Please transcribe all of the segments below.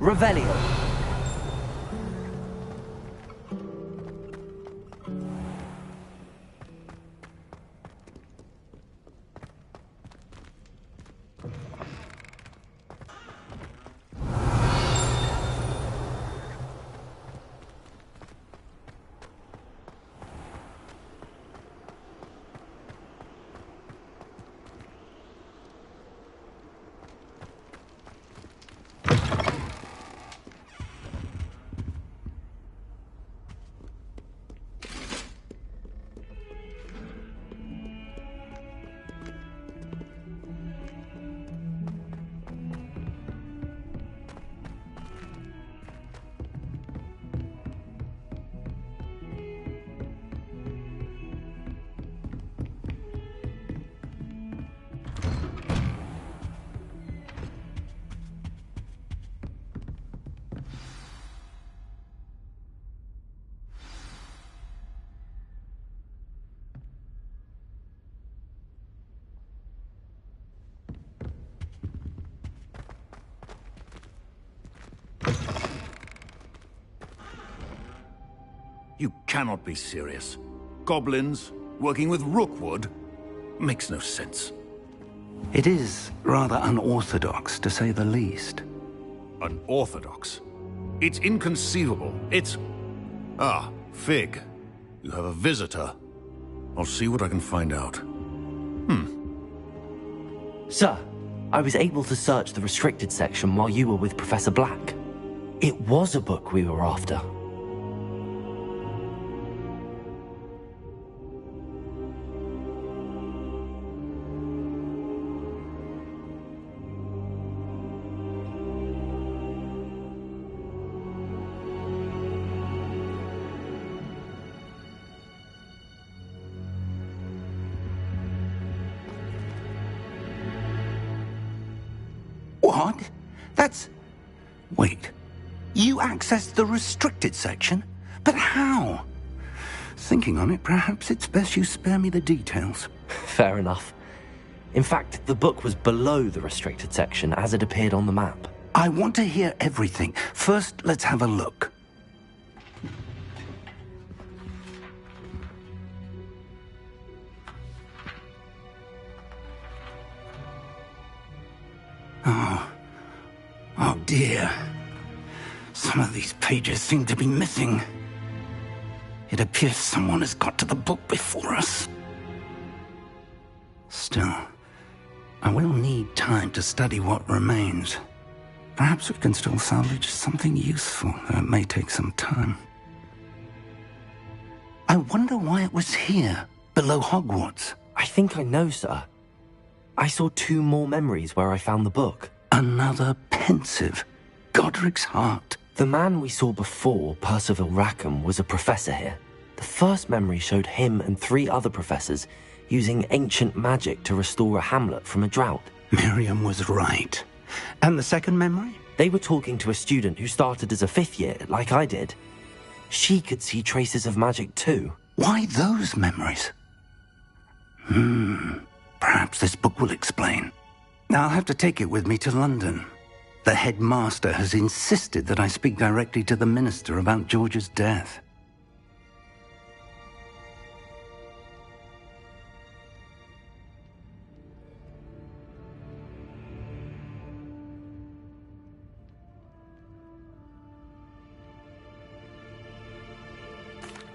Revelio. You cannot be serious. Goblins, working with Rookwood? Makes no sense. It is rather unorthodox, to say the least. Unorthodox? It's inconceivable. It's... Ah, Fig. You have a visitor. I'll see what I can find out. Sir, I was able to search the restricted section while you were with Professor Black. It was a book we were after. What? That's... Wait. You accessed the restricted section? But how? Thinking on it, perhaps it's best you spare me the details. Fair enough. In fact, the book was below the restricted section as it appeared on the map. I want to hear everything. First, let's have a look. Oh dear. Some of these pages seem to be missing. It appears someone has got to the book before us. Still, I will need time to study what remains. Perhaps we can still salvage something useful, though it may take some time. I wonder why it was here, below Hogwarts. I think I know, sir. I saw 2 more memories where I found the book. Another pensive. Godric's heart. The man we saw before, Percival Rackham, was a professor here. The first memory showed him and 3 other professors using ancient magic to restore a hamlet from a drought. Miriam was right. And the second memory? They were talking to a student who started as a 5th year, like I did. She could see traces of magic too. Why those memories? Perhaps this book will explain. I'll have to take it with me to London. The headmaster has insisted that I speak directly to the minister about George's death.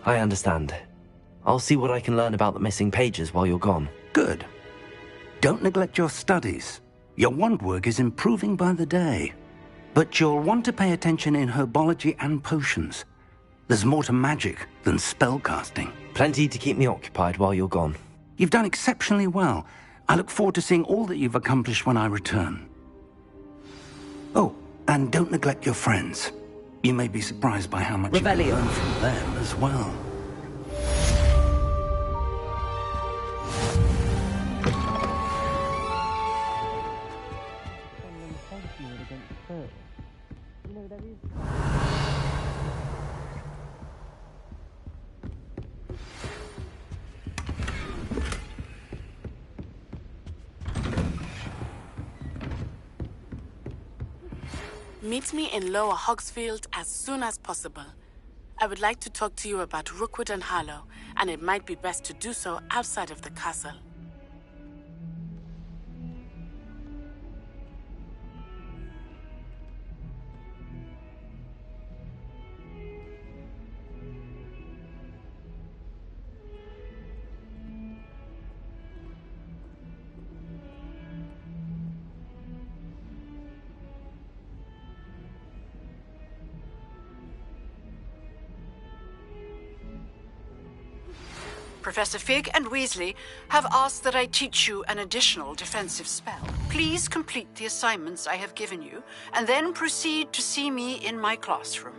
I understand. I'll see what I can learn about the missing pages while you're gone. Good. Don't neglect your studies. Your wand work is improving by the day. But you'll want to pay attention in herbology and potions. There's more to magic than spellcasting. Plenty to keep me occupied while you're gone. You've done exceptionally well. I look forward to seeing all that you've accomplished when I return. Oh, and don't neglect your friends. You may be surprised by how much you can learn from them as well. Meet me in Lower Hogsfield as soon as possible. I would like to talk to you about Rookwood and Harlow, and it might be best to do so outside of the castle. Professor Fig and Weasley have asked that I teach you an additional defensive spell. Please complete the assignments I have given you, and then proceed to see me in my classroom.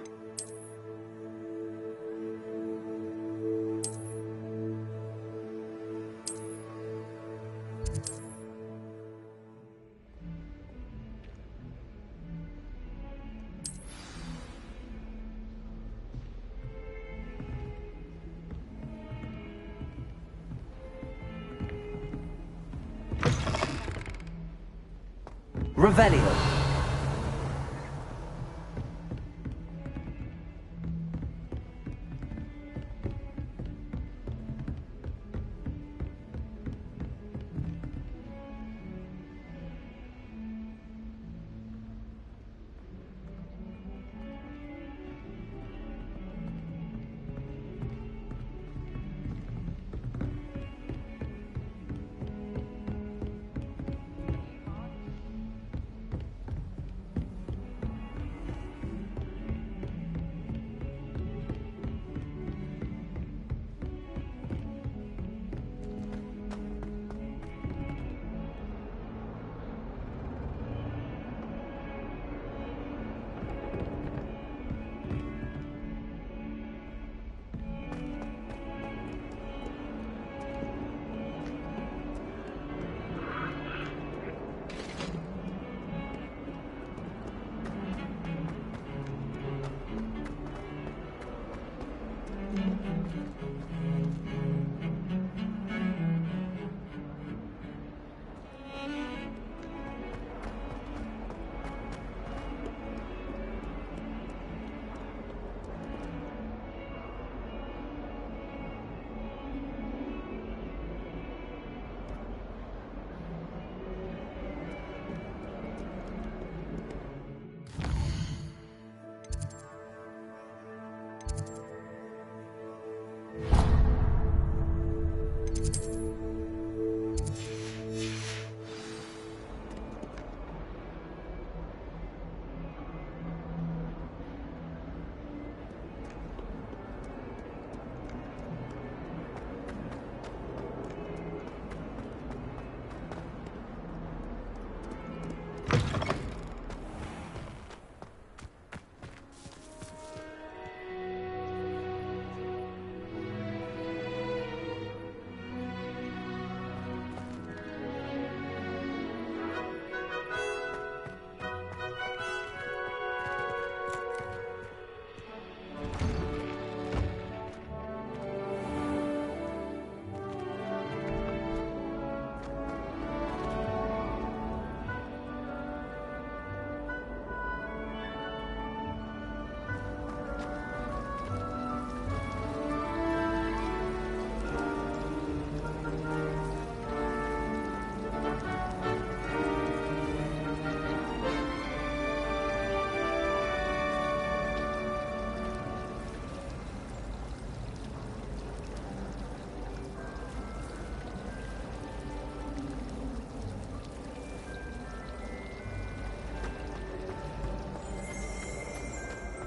Revelio.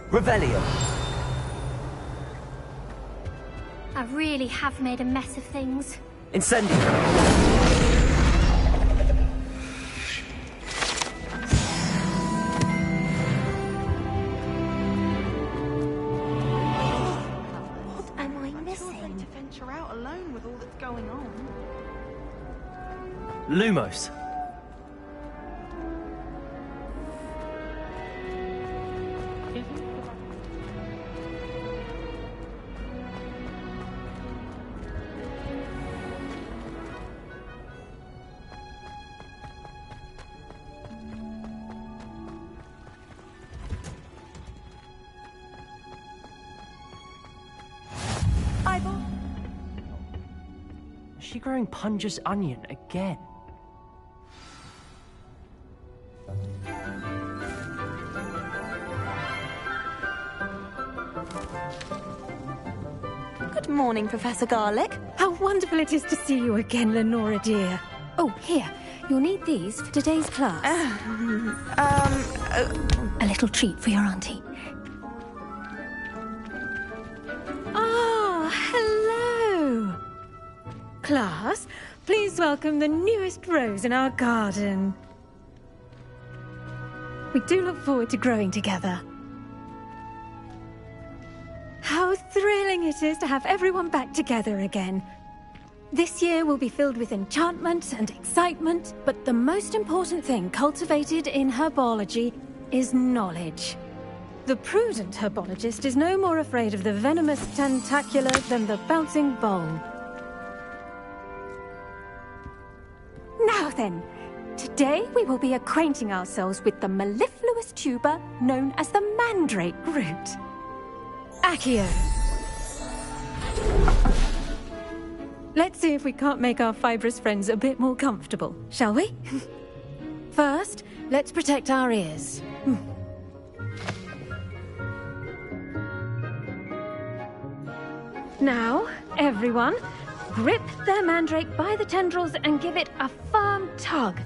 Revelio. I really have made a mess of things. Incendio. What am I missing? To venture out alone with all that's going on. Lumos. she growing Punja's onion again? Good morning, Professor Garlick. How wonderful it is to see you again, Lenora dear. Oh, here. You'll need these for today's class. A little treat for your auntie. Ah, hello. Class, please welcome the newest rose in our garden. We do look forward to growing together. How thrilling it is to have everyone back together again. This year will be filled with enchantment and excitement, but the most important thing cultivated in herbology is knowledge. The prudent herbologist is no more afraid of the venomous tentacula than the bouncing bulb. Now then, today we will be acquainting ourselves with the mellifluous tuber known as the mandrake root. Accio. Let's see if we can't make our fibrous friends a bit more comfortable, shall we? First, let's protect our ears. Now, everyone, grip their mandrake by the tendrils and give it a firm tug.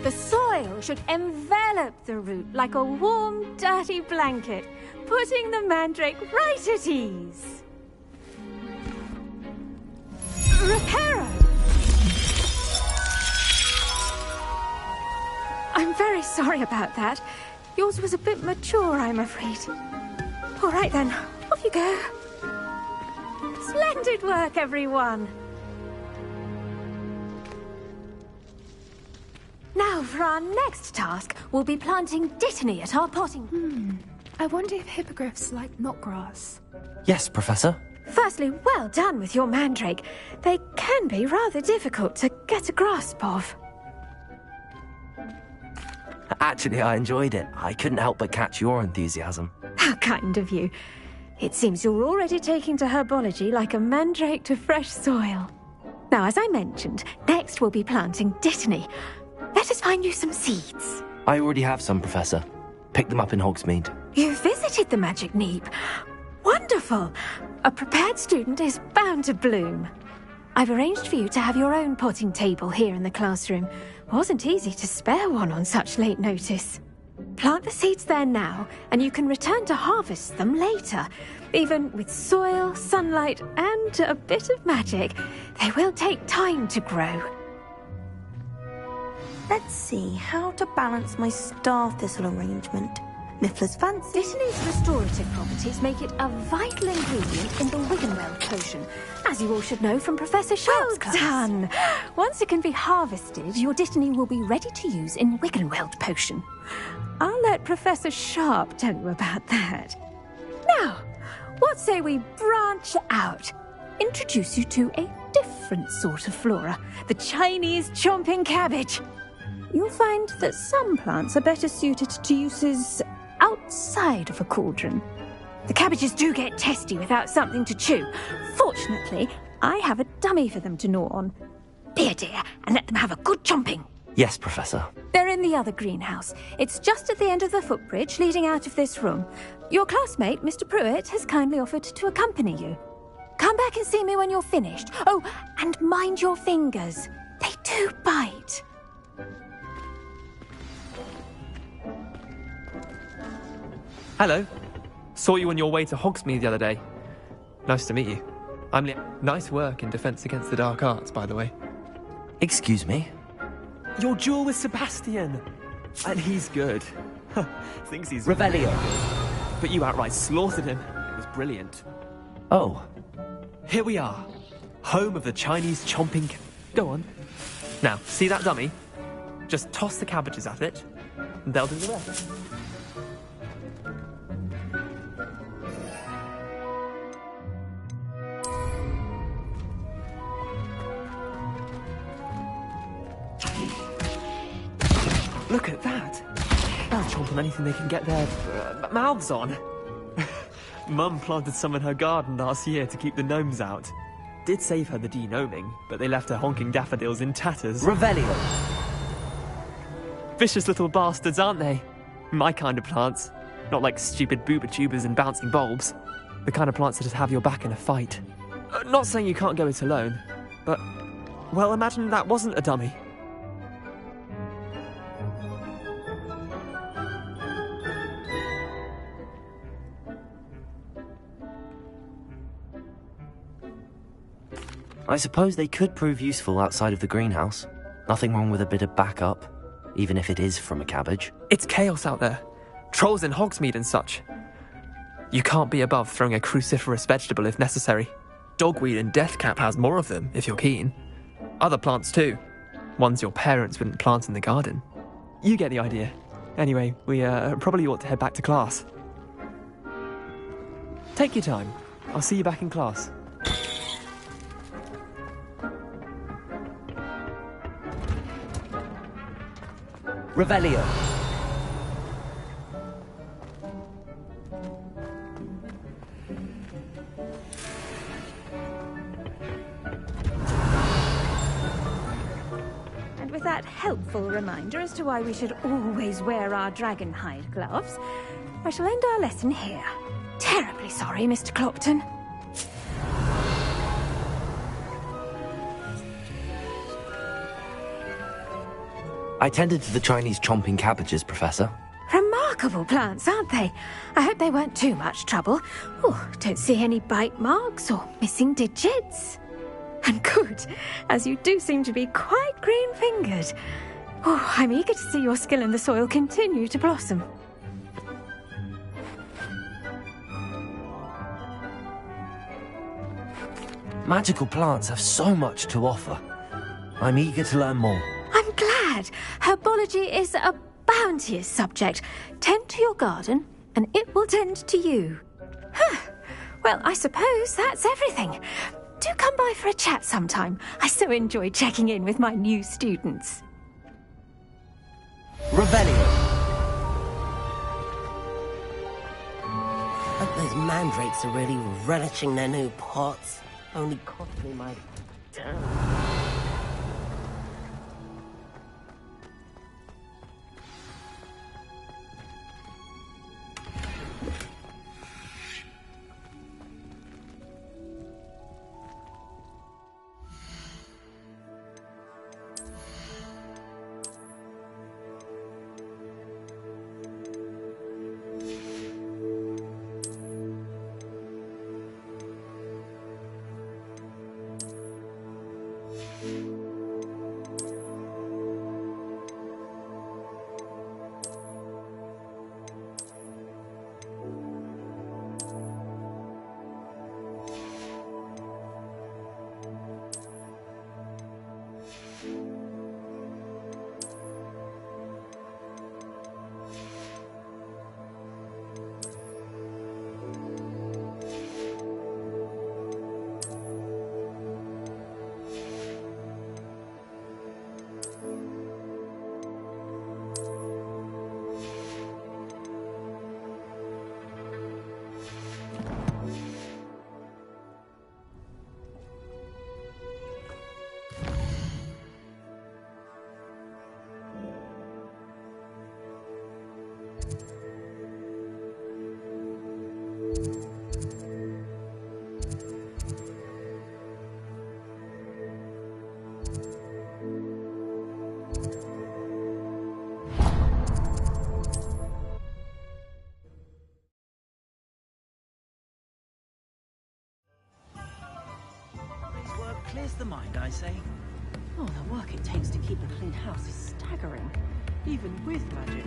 The soil should envelop the root like a warm, dirty blanket, putting the mandrake right at ease. Reparo! I'm very sorry about that. Yours was a bit mature, I'm afraid. All right then, off you go. Splendid work, everyone. Now, for our next task, we'll be planting dittany at our potting. I wonder if hippogriffs like knotgrass. Yes, Professor. Firstly, well done with your mandrake. They can be rather difficult to get a grasp of. Actually, I enjoyed it. I couldn't help but catch your enthusiasm. How kind of you. It seems you're already taking to herbology like a mandrake to fresh soil. Now, as I mentioned, next we'll be planting dittany. Let us find you some seeds. I already have some, Professor. Picked them up in Hogsmeade. You visited the Magic Neep. Wonderful! A prepared student is bound to bloom. I've arranged for you to have your own potting table here in the classroom. Wasn't easy to spare one on such late notice. Plant the seeds there now, and you can return to harvest them later. Even with soil, sunlight, and a bit of magic, they will take time to grow. Let's see how to balance my star thistle arrangement. Niffler's fancy. Dittany's restorative properties make it a vital ingredient in the Wiggenweld potion, as you all should know from Professor Sharp's class. Well done! Once it can be harvested, your dittany will be ready to use in Wiggenweld potion. I'll let Professor Sharp tell you about that. Now, what say we branch out? Introduce you to a different sort of flora, the Chinese chomping cabbage. You'll find that some plants are better suited to uses outside of a cauldron. The cabbages do get testy without something to chew. Fortunately, I have a dummy for them to gnaw on. Be a dear and let them have a good chomping. Yes, Professor. They're in the other greenhouse. It's just at the end of the footbridge leading out of this room. Your classmate, Mr. Pruitt, has kindly offered to accompany you. Come back and see me when you're finished. Oh, and mind your fingers. They do bite. Hello. Saw you on your way to Hogsmeade the other day. Nice to meet you. I'm Liam. Nice work in Defense Against the Dark Arts, by the way. Excuse me? Your duel with Sebastian. And he's good. Thinks he's... Revelio. But you outright slaughtered him. It was brilliant. Oh. Here we are. Home of the Chinese chomping... Go on. Now, see that dummy? Just toss the cabbages at it, and they'll do the rest. Look at that. They'll chomp on anything they can get their mouths on. Mum planted some in her garden last year to keep the gnomes out. Did save her the de-gnoming, but they left her honking daffodils in tatters. Revelio. Vicious little bastards, aren't they? My kind of plants. Not like stupid booba tubers and bouncing bulbs. The kind of plants that just have your back in a fight. Not saying you can't go it alone, but... Well, imagine that wasn't a dummy. I suppose they could prove useful outside of the greenhouse. Nothing wrong with a bit of backup, even if it is from a cabbage. It's chaos out there. Trolls in Hogsmeade and such. You can't be above throwing a cruciferous vegetable if necessary. Dogweed and deathcap has more of them, if you're keen. Other plants too. Ones your parents wouldn't plant in the garden. You get the idea. Anyway, we probably ought to head back to class. Take your time. I'll see you back in class. Revelio. And with that helpful reminder as to why we should always wear our dragon hide gloves, I shall end our lesson here. Terribly sorry, Mr. Clopton. I tended to the Chinese chomping cabbages, Professor. Remarkable plants, aren't they? I hope they weren't too much trouble. Oh, don't see any bite marks or missing digits. And good, as you do seem to be quite green-fingered. Oh, I'm eager to see your skill in the soil continue to blossom. Magical plants have so much to offer. I'm eager to learn more. I'm glad. Herbology is a bounteous subject. Tend to your garden, and it will tend to you. Well, I suppose that's everything. Do come by for a chat sometime. I so enjoy checking in with my new students. Revelio. Hope those mandrakes are really relishing their new pots. Only cost me my... Clears the mind, I say. Oh, the work it takes to keep a clean house is staggering, even with magic.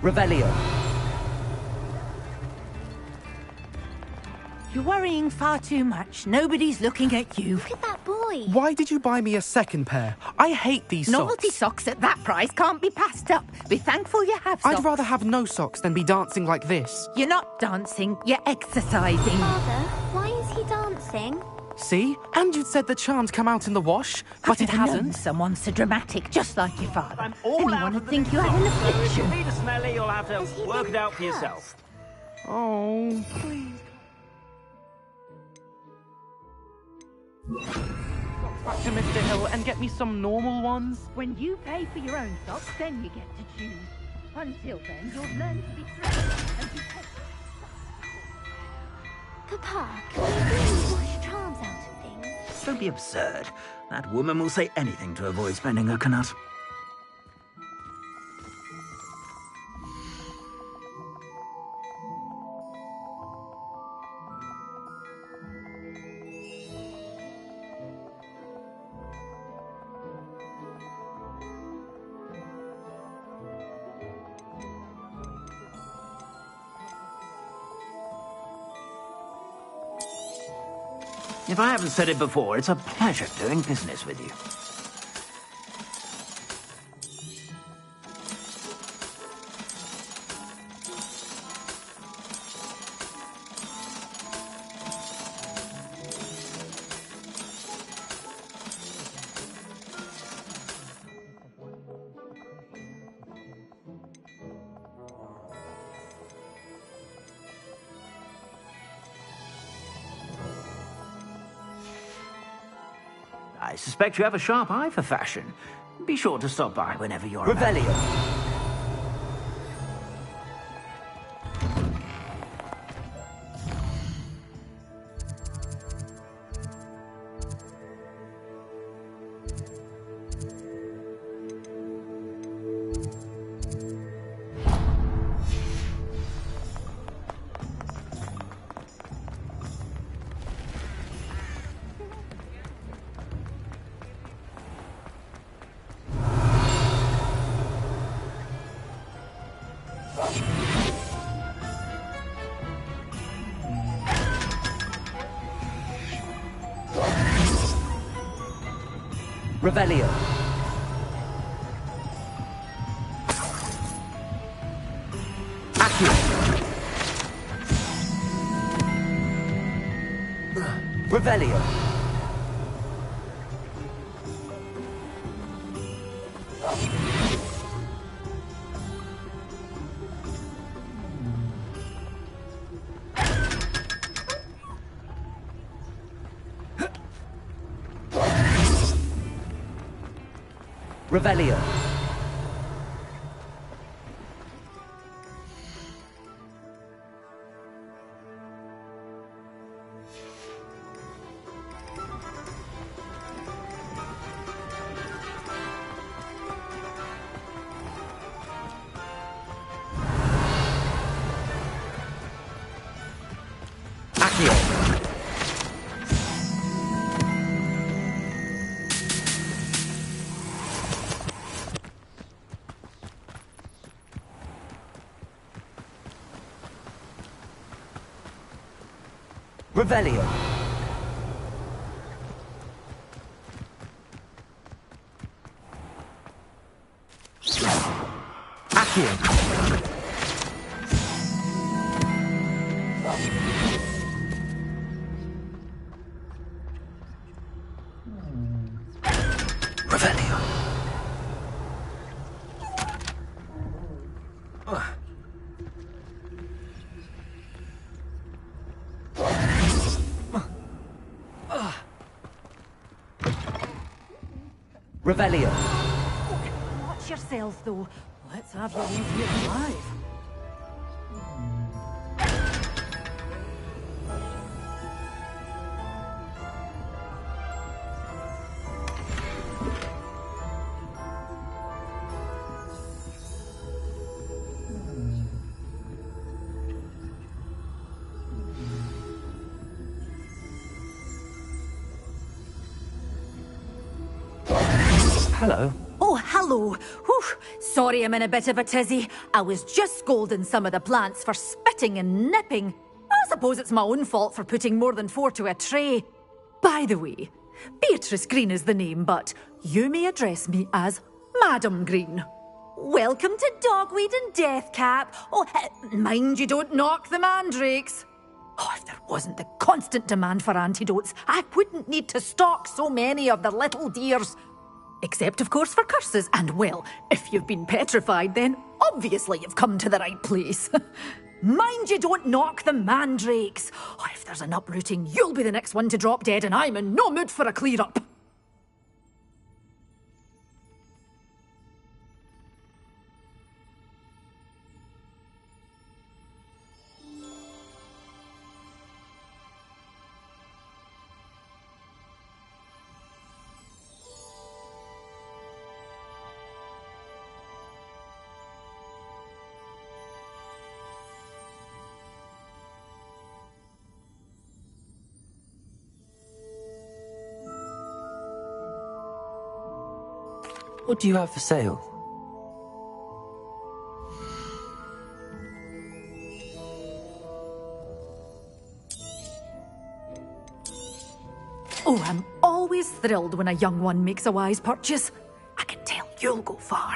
Revelio. You're worrying far too much. Nobody's looking at you. Look at that boy. Why did you buy me a second pair? I hate these Novelty socks. socks at that price can't be passed up. Be thankful you have socks. I'd rather have no socks than be dancing like this. You're not dancing, you're exercising. Father, why is he dancing? See? And you'd said the charms come out in the wash, but it hasn't. Someone so dramatic, just like your father. I'm all Anyone out would of the think you had an so if you affliction. need a smelly, you'll have to work it out for yourself. Oh, please. Back to Mr. Hill and get me some normal ones. When you pay for your own socks, then you get to choose. Until then, you'll learn to be friends and be Papa, can you really wash charms out of things? Don't be absurd. That woman will say anything to avoid spending her knut. If I haven't said it before, it's a pleasure doing business with you. I suspect you have a sharp eye for fashion. Be sure to stop by whenever you're Revelio. Revelio. Accio. Revelio. Revelio. Accio. Revelio. Accio. Revelio. Revelio. Watch yourselves, though. Let's have you leave here alive. Hello. Oh, hello. Whew. Sorry I'm in a bit of a tizzy. I was just scolding some of the plants for spitting and nipping. suppose it's my own fault for putting more than 4 to a tray. By the way, Beatrice Green is the name, but you may address me as Madam Green. Welcome to Dogweed and Deathcap. Oh, mind you don't knock the mandrakes. Oh, if there wasn't the constant demand for antidotes, I wouldn't need to stock so many of the little dears. Except, of course, for curses. And, well, if you've been petrified, then obviously you've come to the right place. Mind you don't knock the mandrakes. Oh, if there's an uprooting, you'll be the next one to drop dead, and I'm in no mood for a clear-up. What do you have for sale? Oh, I'm always thrilled when a young one makes a wise purchase. I can tell you'll go far.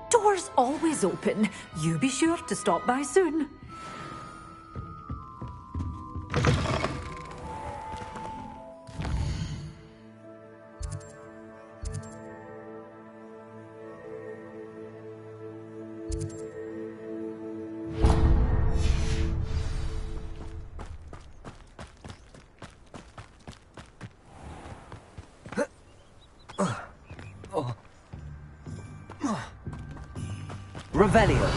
Doors always open. You be sure to stop by soon. Revelio.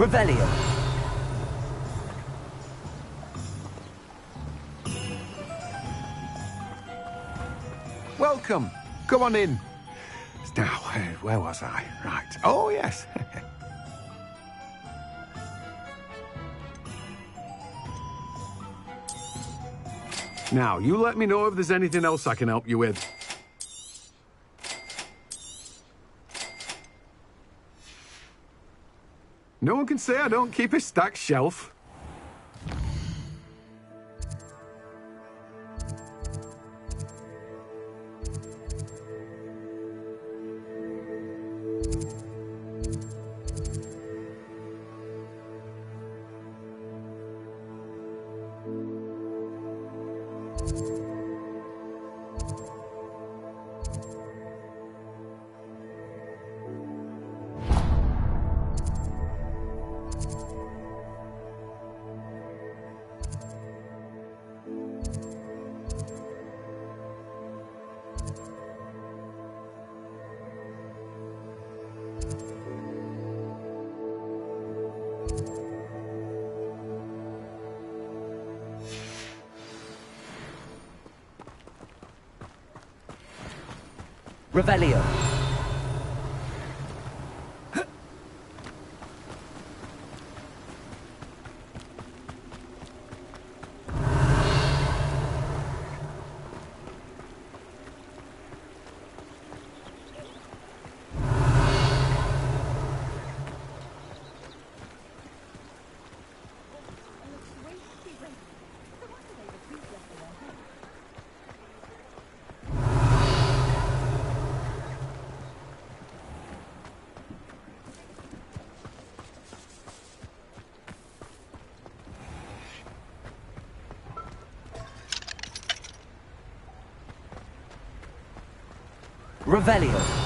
Revelio. Welcome. Come on in. Now, where was I? Right. Oh, yes. Now, you let me know if there's anything else I can help you with. No one can say I don't keep a stacked shelf. Revelio. Revelio.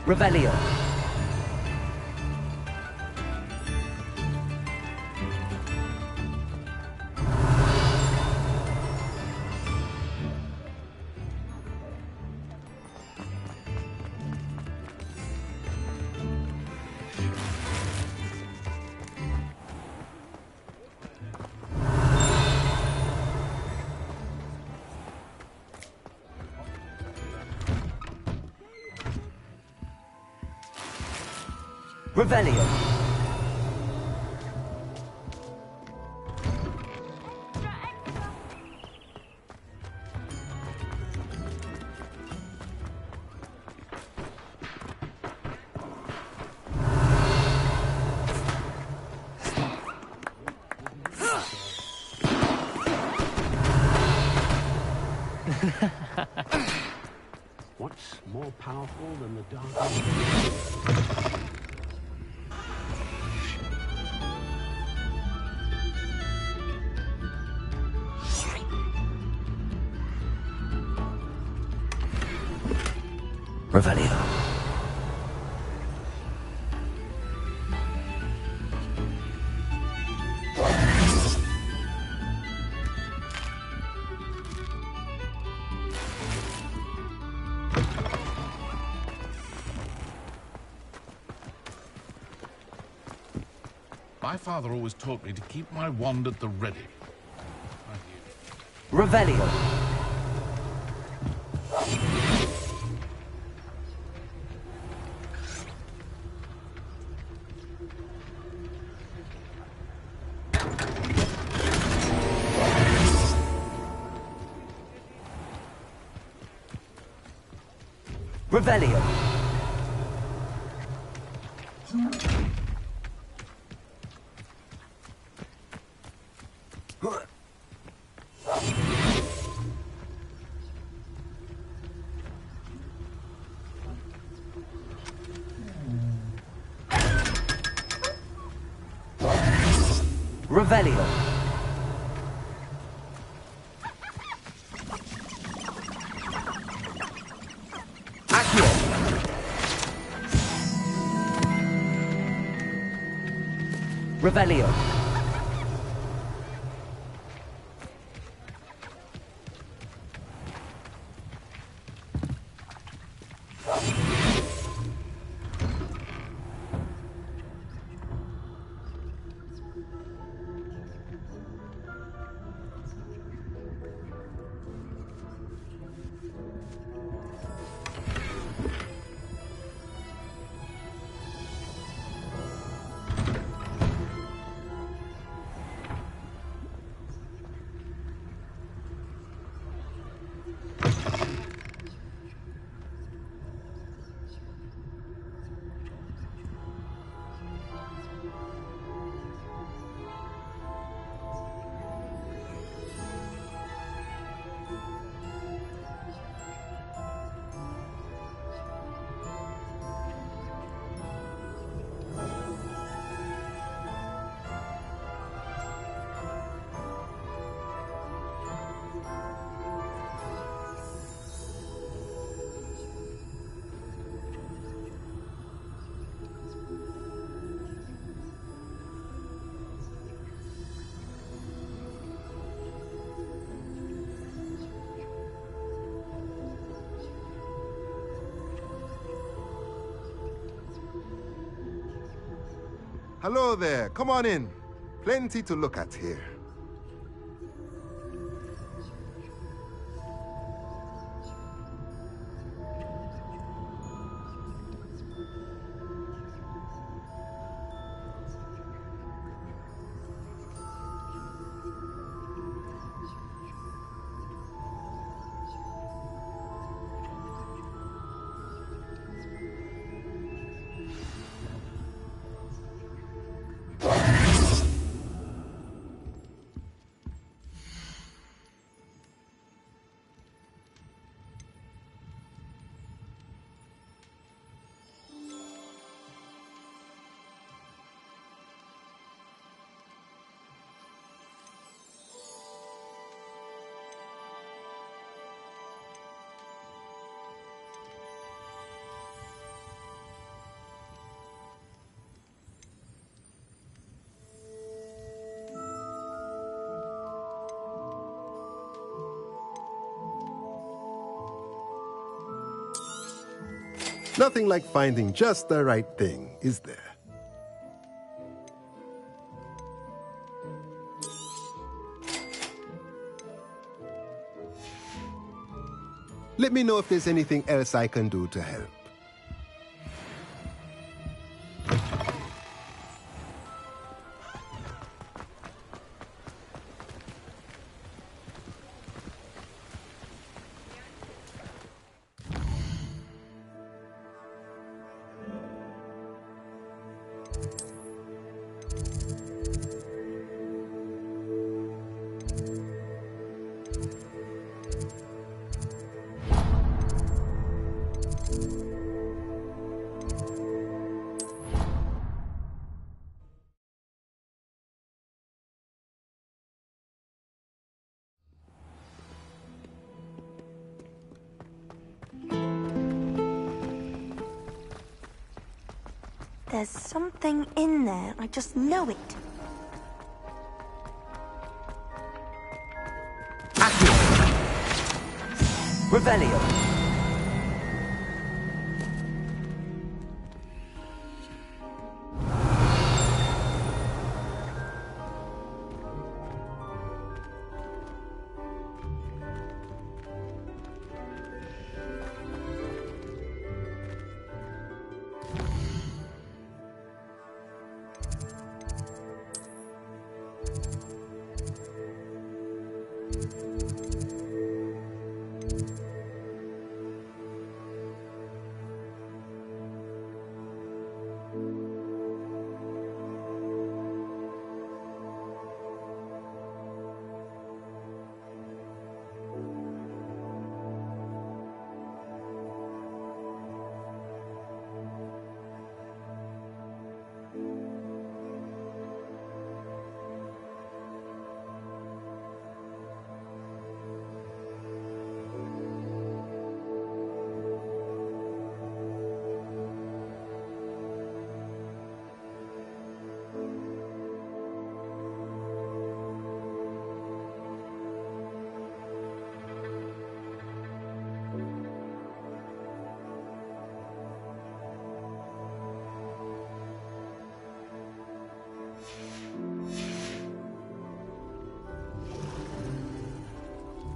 Revelio. Revelio. What's more powerful than the dark? Revelio. My father always taught me to keep my wand at the ready. Revelio. Revelio. Revelio. Accio. Revelio. Hello there. Come on in. Plenty to look at here. Nothing like finding just the right thing, is there? Let me know if there's anything else I can do to help. There's something in there. I just know it. Revelio.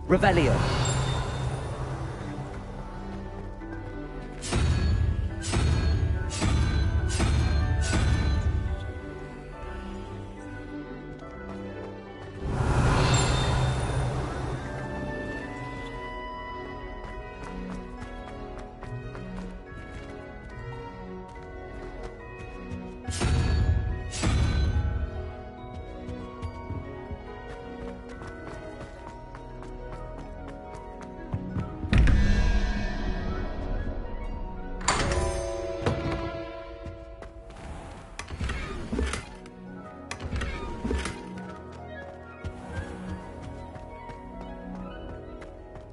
Revelio.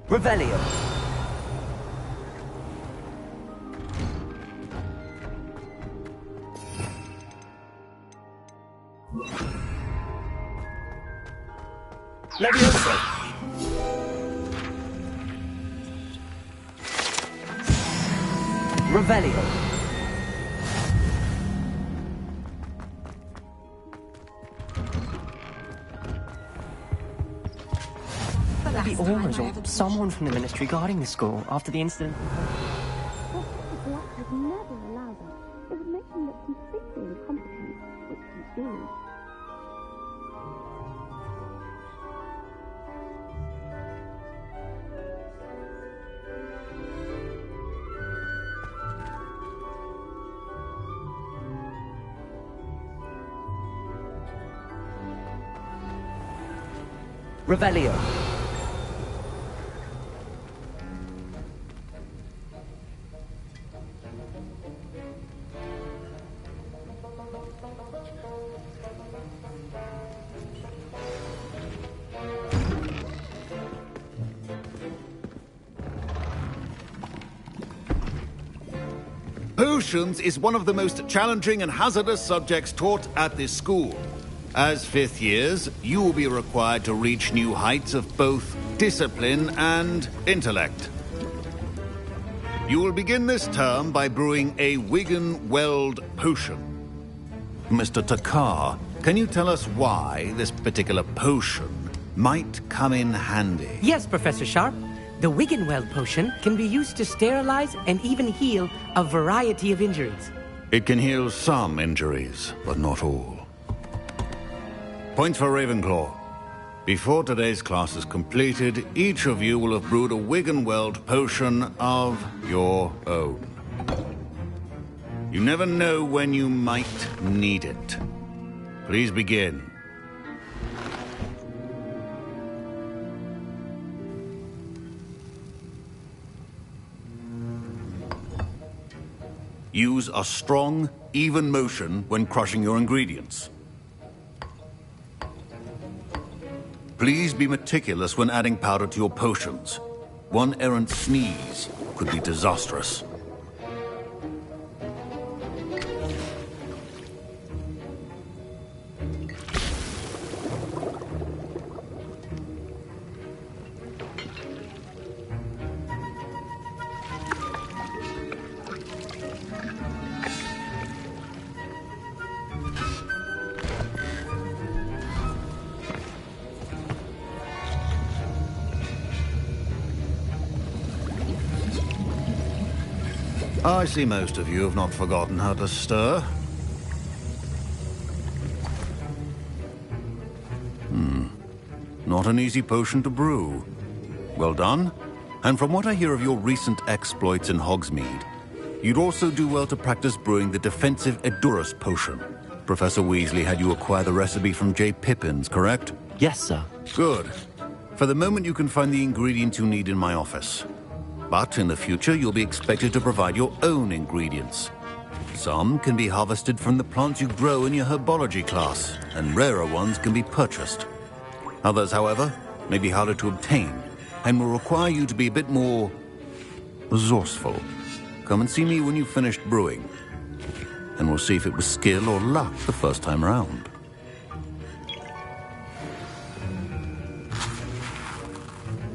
Revelio. Leviosa. Revelio. the Aurors or someone from the Ministry guarding the school after the incident. Black would never allow that. It would make him look completely incompetent, which he is. Revelio. Potions is one of the most challenging and hazardous subjects taught at this school. As fifth years, you will be required to reach new heights of both discipline and intellect. You will begin this term by brewing a Wigan-Weld potion. Mr. Takar, can you tell us why this particular potion might come in handy? Yes, Professor Sharp. The Wigan-Weld potion can be used to sterilize and even heal a variety of injuries. It can heal some injuries, but not all. Point for Ravenclaw. Before today's class is completed, each of you will have brewed a Wigan-Weld potion of your own. You never know when you might need it. Please begin. Use a strong, even motion when crushing your ingredients. Please be meticulous when adding powder to your potions. One errant sneeze could be disastrous. I see most of you have not forgotten how to stir. Not an easy potion to brew. Well done. And from what I hear of your recent exploits in Hogsmeade, you'd also do well to practice brewing the defensive Edurus potion. Professor Weasley had you acquire the recipe from J. Pippins, correct? Yes, sir. Good. For the moment, you can find the ingredients you need in my office. But in the future, you'll be expected to provide your own ingredients. Some can be harvested from the plants you grow in your herbology class, and rarer ones can be purchased. Others, however, may be harder to obtain, and will require you to be a bit more resourceful. Come and see me when you've finished brewing, and we'll see if it was skill or luck the first time round.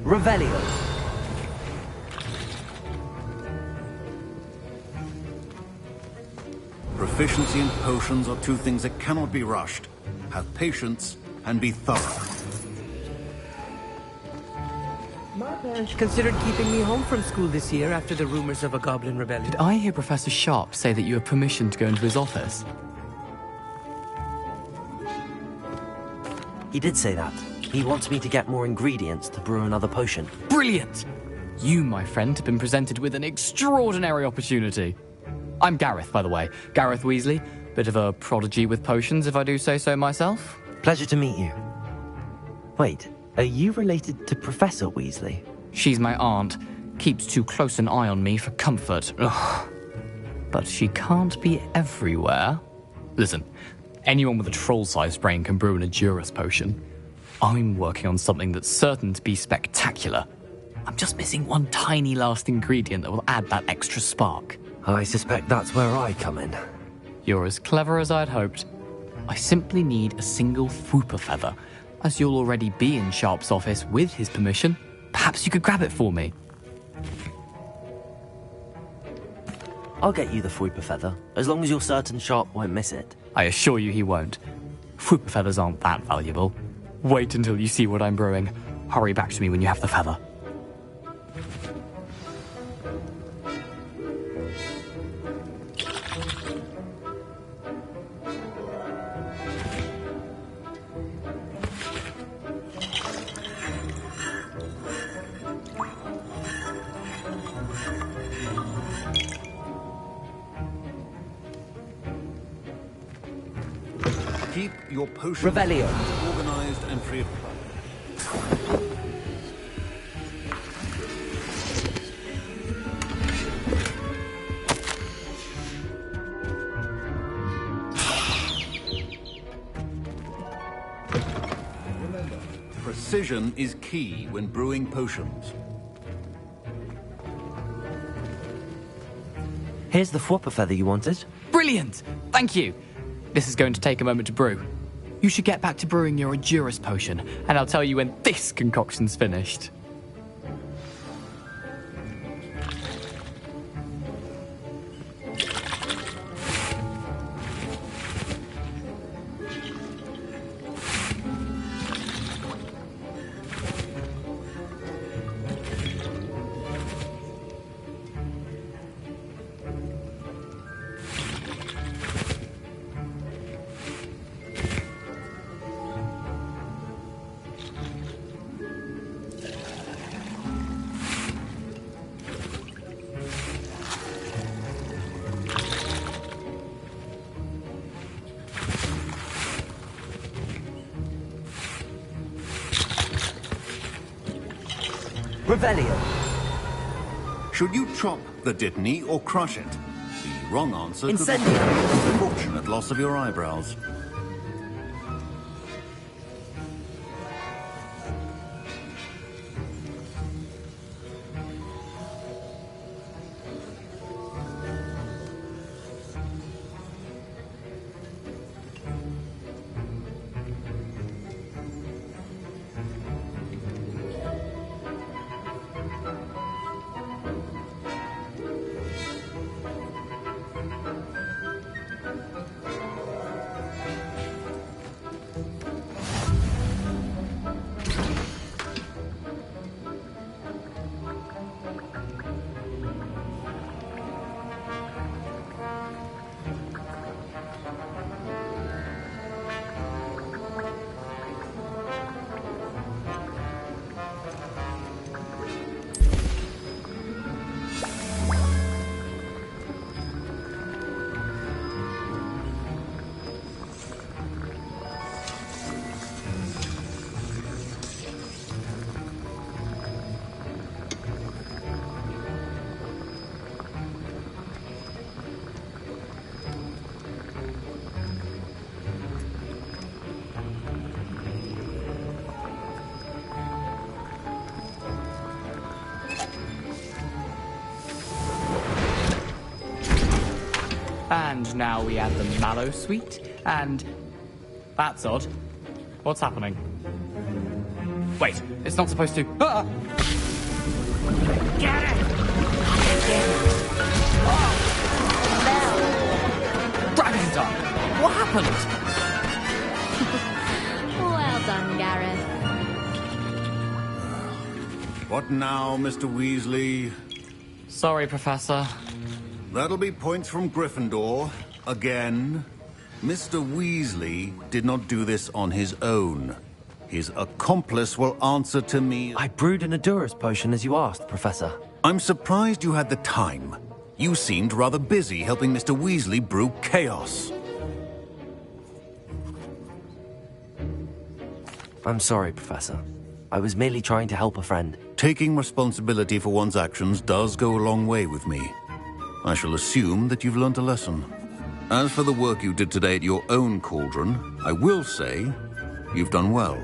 Revelio. Proficiency in potions are two things that cannot be rushed. Have patience and be thorough. My parents considered keeping me home from school this year after the rumors of a goblin rebellion. Did I hear Professor Sharp say that you have permission to go into his office? He did say that. He wants me to get more ingredients to brew another potion. Brilliant! You, my friend, have been presented with an extraordinary opportunity. I'm Gareth, by the way. Gareth Weasley. Bit of a prodigy with potions, if I do say so myself. Pleasure to meet you. Wait, are you related to Professor Weasley? She's my aunt. Keeps too close an eye on me for comfort. Ugh. But she can't be everywhere. Listen, anyone with a troll-sized brain can brew an Edurus potion. I'm working on something that's certain to be spectacular. I'm just missing one tiny last ingredient that will add that extra spark. I suspect that's where I come in. You're as clever as I'd hoped. I simply need a single Fwooper feather. As you'll already be in Sharp's office with his permission, perhaps you could grab it for me. I'll get you the Fwooper feather, as long as you're certain Sharp won't miss it. I assure you he won't. Fwooper feathers aren't that valuable. Wait until you see what I'm brewing. Hurry back to me when you have the feather. Keep your potions Revelio. organized and free of clutter. Remember, precision is key when brewing potions. Here's the Whopper feather you wanted. Brilliant! Thank you! This is going to take a moment to brew. You should get back to brewing your Endurance potion, and I'll tell you when this concoction's finished. Revelio. Should you chop the Dittany or crush it? The wrong answer could be Incendio. the unfortunate loss of your eyebrows. And now we add the mallow sweet, and... That's odd. What's happening? Wait, it's not supposed to... Ah! Get it! Dragon's Tongue! What happened? Well done, Gareth. What now, Mr. Weasley? Sorry, Professor. That'll be points from Gryffindor. Again. Mr. Weasley did not do this on his own. His accomplice will answer to me. I brewed an Endurance potion as you asked, Professor. I'm surprised you had the time. You seemed rather busy helping Mr. Weasley brew chaos. I'm sorry, Professor. I was merely trying to help a friend. Taking responsibility for one's actions does go a long way with me. I shall assume that you've learnt a lesson. As for the work you did today at your own cauldron, I will say you've done well.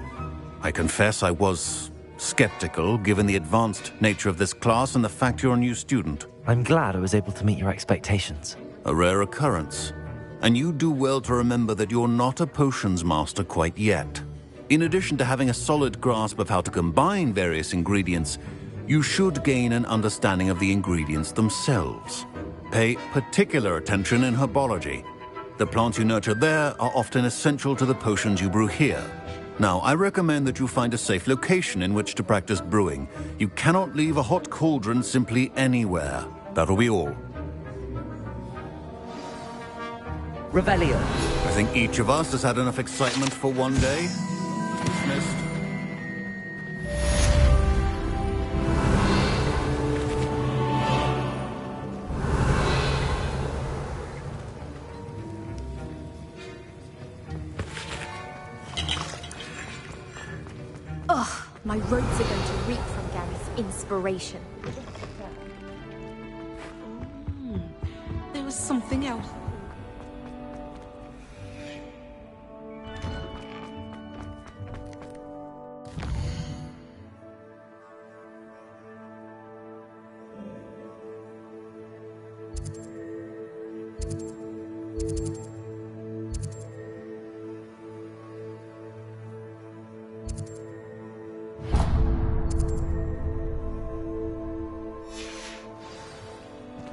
I confess I was skeptical, given the advanced nature of this class and the fact you're a new student. I'm glad I was able to meet your expectations. A rare occurrence. And you do well to remember that you're not a potions master quite yet. In addition to having a solid grasp of how to combine various ingredients, you should gain an understanding of the ingredients themselves. Pay particular attention in herbology. The plants you nurture there are often essential to the potions you brew here. Now, I recommend that you find a safe location in which to practice brewing. You cannot leave a hot cauldron simply anywhere. That'll be all. Revelio. I think each of us has had enough excitement for one day. Dismissed. Ugh, my robes are going to reek from Gary's inspiration. There was something else.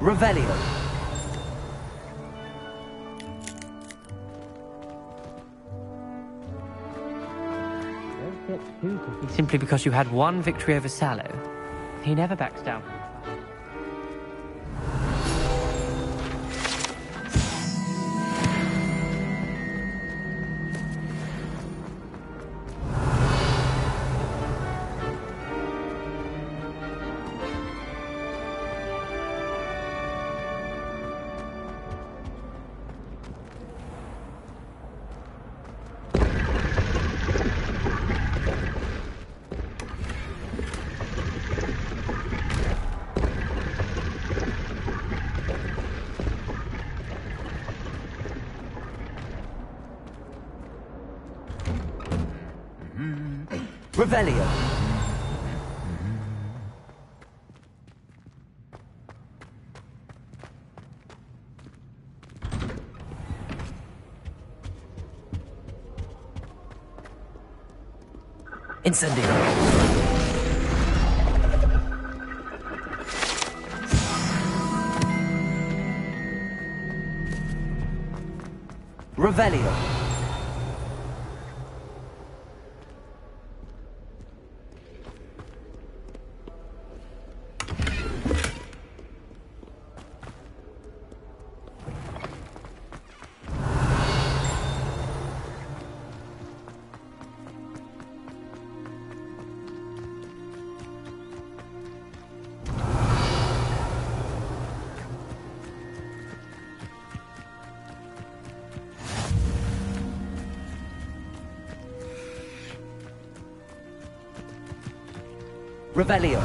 Revelio. Don't get too cocky simply because you had one victory over Sallow. He never backs down. Revelio. Incendio. Revelio. Revelio.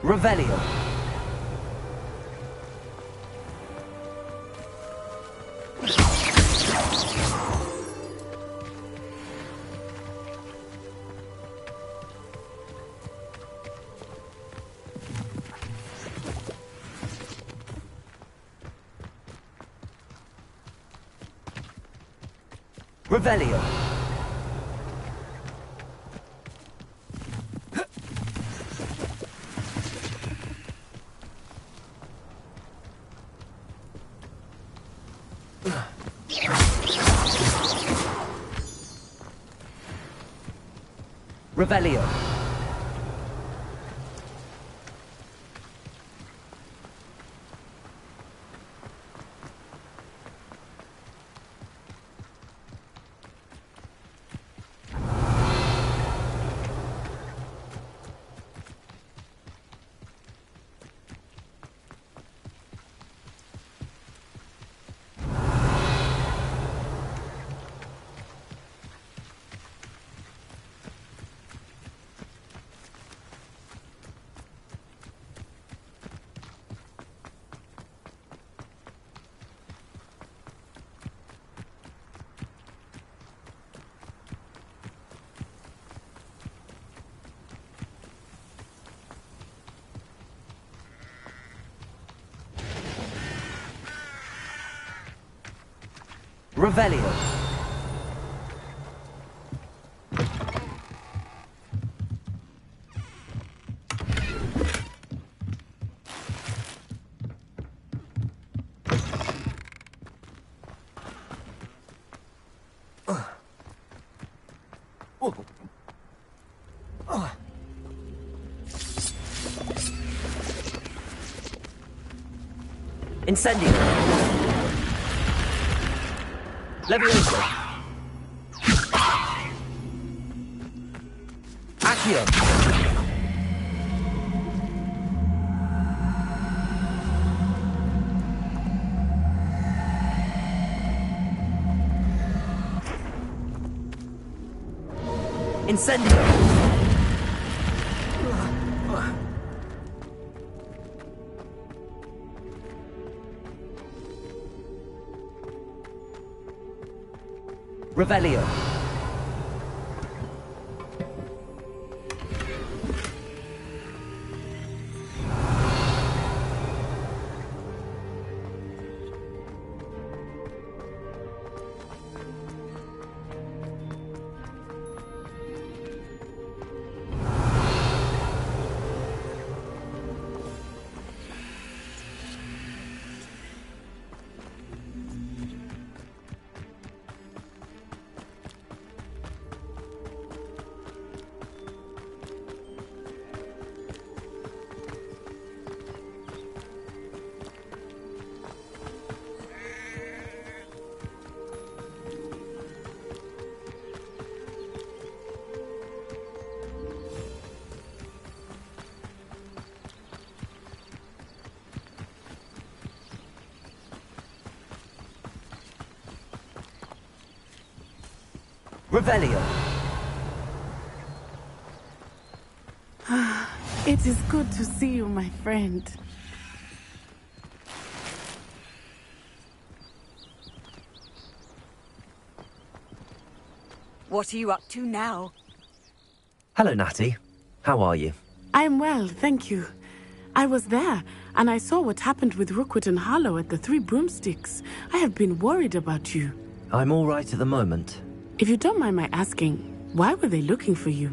Revelio. Revelio. Revelio. Revelio. Incendio. Levioso. Accio. Incendio. Revelio. Revelio. It is good to see you, my friend. What are you up to now? Hello, Natty. How are you? I'm well, thank you. I was there, and I saw what happened with Rookwood and Harlow at the Three Broomsticks. I have been worried about you. I'm all right at the moment. If you don't mind my asking, why were they looking for you?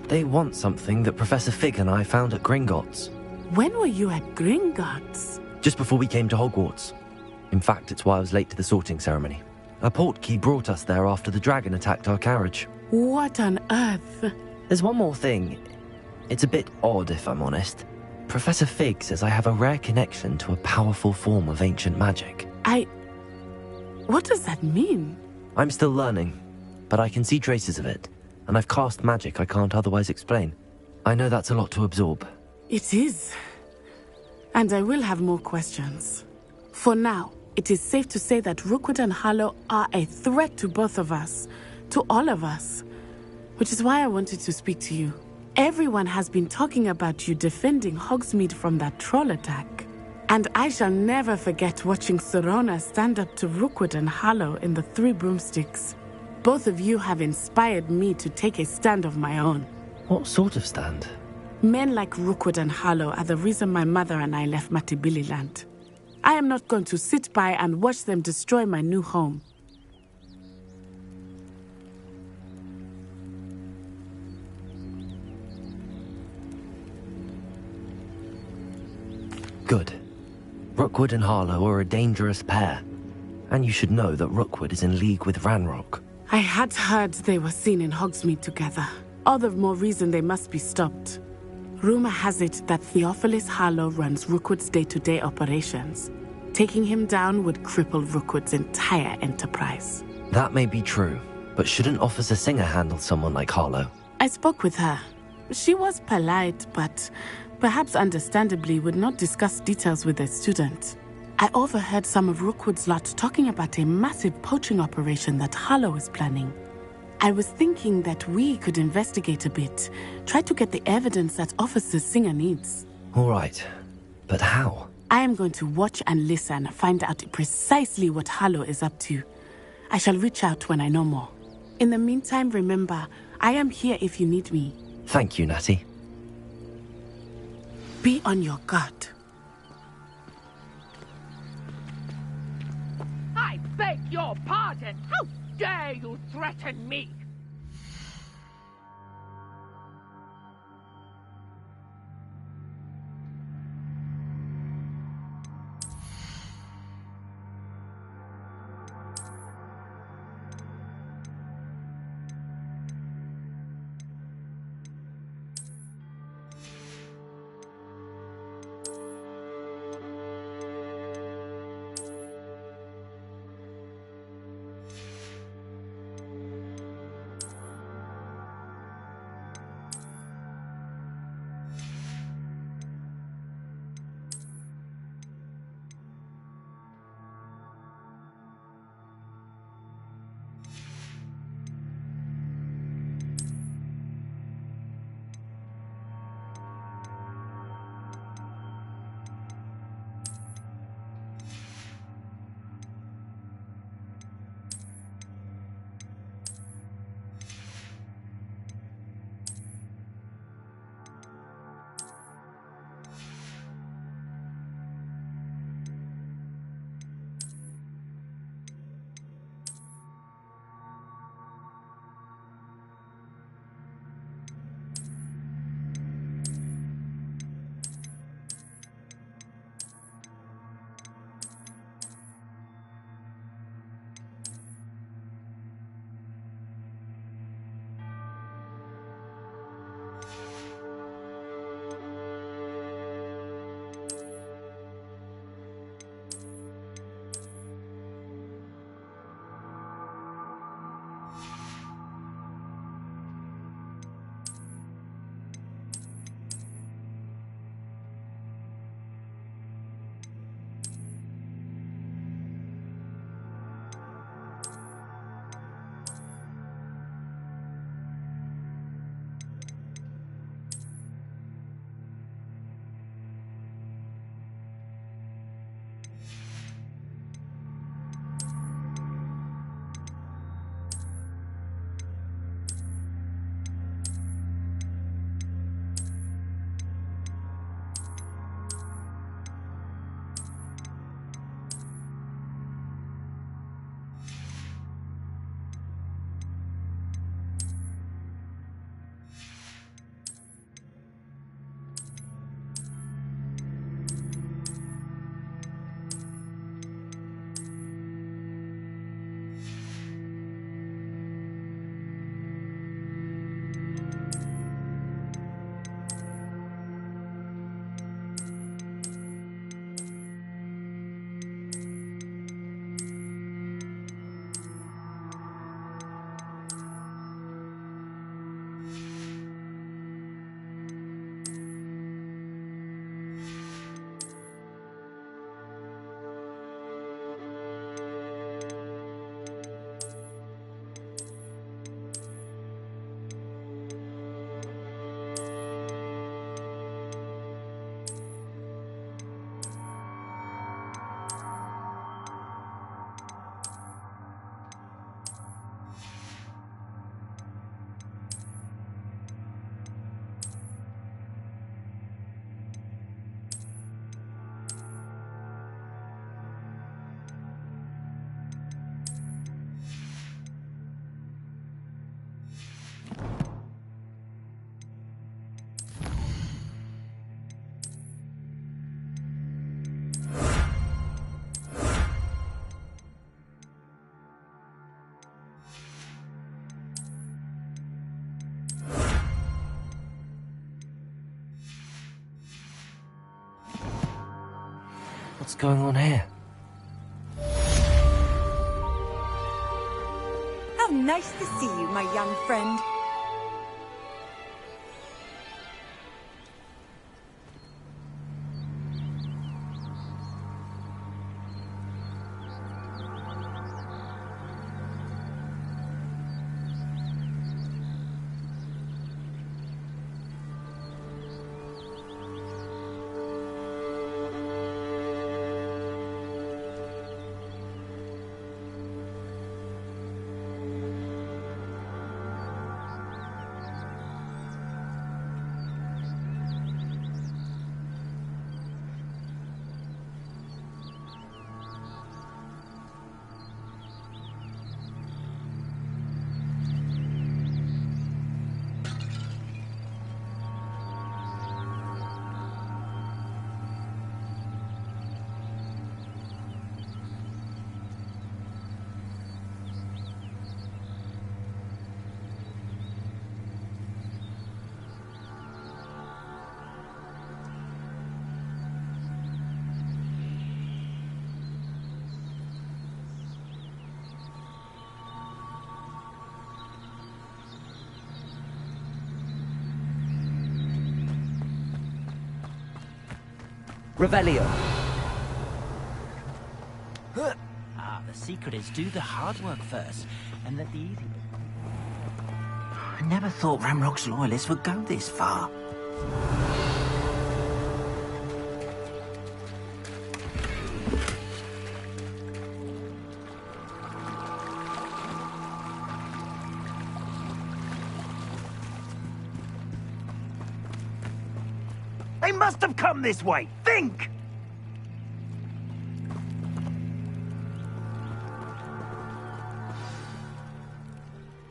They want something that Professor Fig and I found at Gringotts. When were you at Gringotts? Just before we came to Hogwarts. In fact, it's why I was late to the sorting ceremony. A portkey brought us there after the dragon attacked our carriage. What on earth? There's one more thing. It's a bit odd, if I'm honest. Professor Fig says I have a rare connection to a powerful form of ancient magic. What does that mean? I'm still learning, but I can see traces of it, and I've cast magic I can't otherwise explain. I know that's a lot to absorb. It is. And I will have more questions. For now, it is safe to say that Rookwood and Harlow are a threat to both of us. To all of us. Which is why I wanted to speak to you. Everyone has been talking about you defending Hogsmeade from that troll attack. And I shall never forget watching Serona stand up to Rookwood and Harlow in the Three Broomsticks. Both of you have inspired me to take a stand of my own. What sort of stand? Men like Rookwood and Harlow are the reason my mother and I left Matabeleland. I am not going to sit by and watch them destroy my new home. Good. Rookwood and Harlow are a dangerous pair. And you should know that Rookwood is in league with Ranrock. I had heard they were seen in Hogsmeade together. All the more reason they must be stopped. Rumor has it that Theophilus Harlow runs Rookwood's day-to-day operations. Taking him down would cripple Rookwood's entire enterprise. That may be true, but shouldn't Officer Singer handle someone like Harlow? I spoke with her. She was polite, but perhaps understandably would not discuss details with a student. I overheard some of Rookwood's lot talking about a massive poaching operation that Harlow is planning. I was thinking that we could investigate a bit, try to get the evidence that Officer Singer needs. All right, but how? I am going to watch and listen, find out precisely what Harlow is up to. I shall reach out when I know more. In the meantime, remember, I am here if you need me. Thank you, Natty. Be on your guard. I beg your pardon! How dare you threaten me? What's going on here? How nice to see you, my young friend. Revelio. Ah, the secret is do the hard work first, and let the easy... I never thought Ramrock's loyalists would go this far. They must have come this way. Think!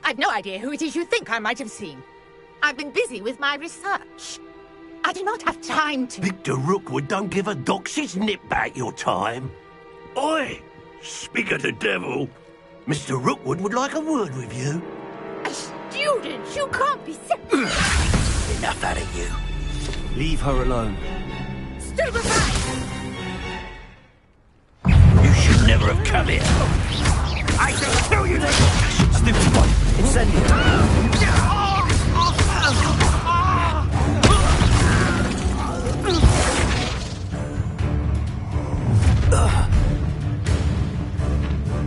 I've no idea who it is you think I might have seen. I've been busy with my research. I do not have time to... Victor Rookwood don't give a doxy's nip back your time. Oi! Speak of the devil. Mr. Rookwood would like a word with you. A student? You can't be... Enough out of you. Leave her alone. Stupefy! You should never have come here. I shall kill you then. Stupid one. Incendio.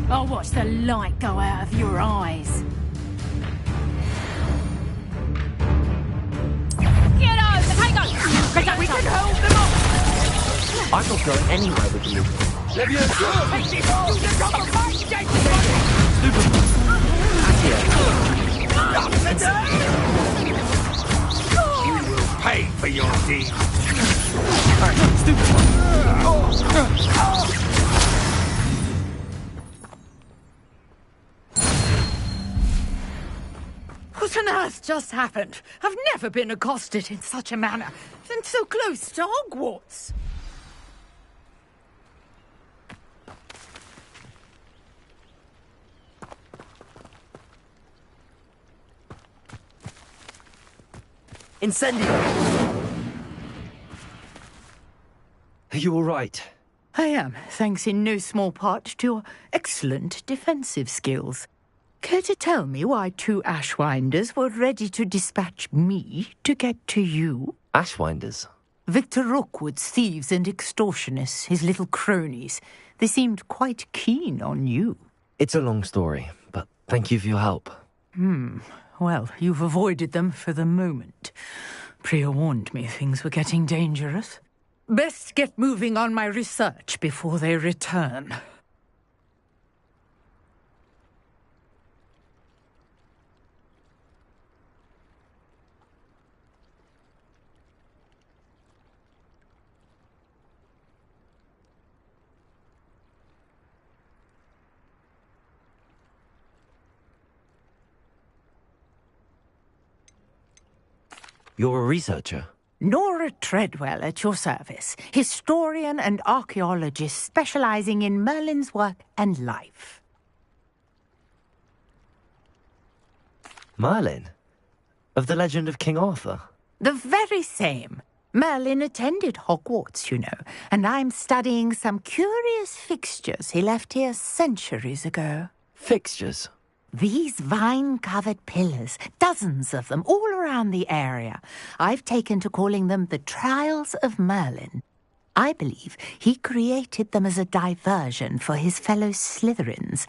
I'll watch the light go out of your eyes. Get over, take on! We can hold them off! I'm not going anywhere with you. You will pay for your deeds. What on earth just happened? I've never been accosted in such a manner, and so close to Hogwarts. Incendio. Are you all right? I am, thanks in no small part to your excellent defensive skills. Care to tell me why two Ashwinders were ready to dispatch me to get to you? Ashwinders? Victor Rookwood's thieves and extortionists, his little cronies. They seemed quite keen on you. It's a long story, but thank you for your help. Well, you've avoided them for the moment. Priya warned me things were getting dangerous. Best get moving on my research before they return. You're a researcher? Nora Treadwell at your service, historian and archaeologist specializing in Merlin's work and life. Merlin? Of the legend of King Arthur? The very same. Merlin attended Hogwarts, you know, and I'm studying some curious fixtures he left here centuries ago. Fixtures? These vine-covered pillars, dozens of them, all around the area. I've taken to calling them the Trials of Merlin. I believe he created them as a diversion for his fellow Slytherins.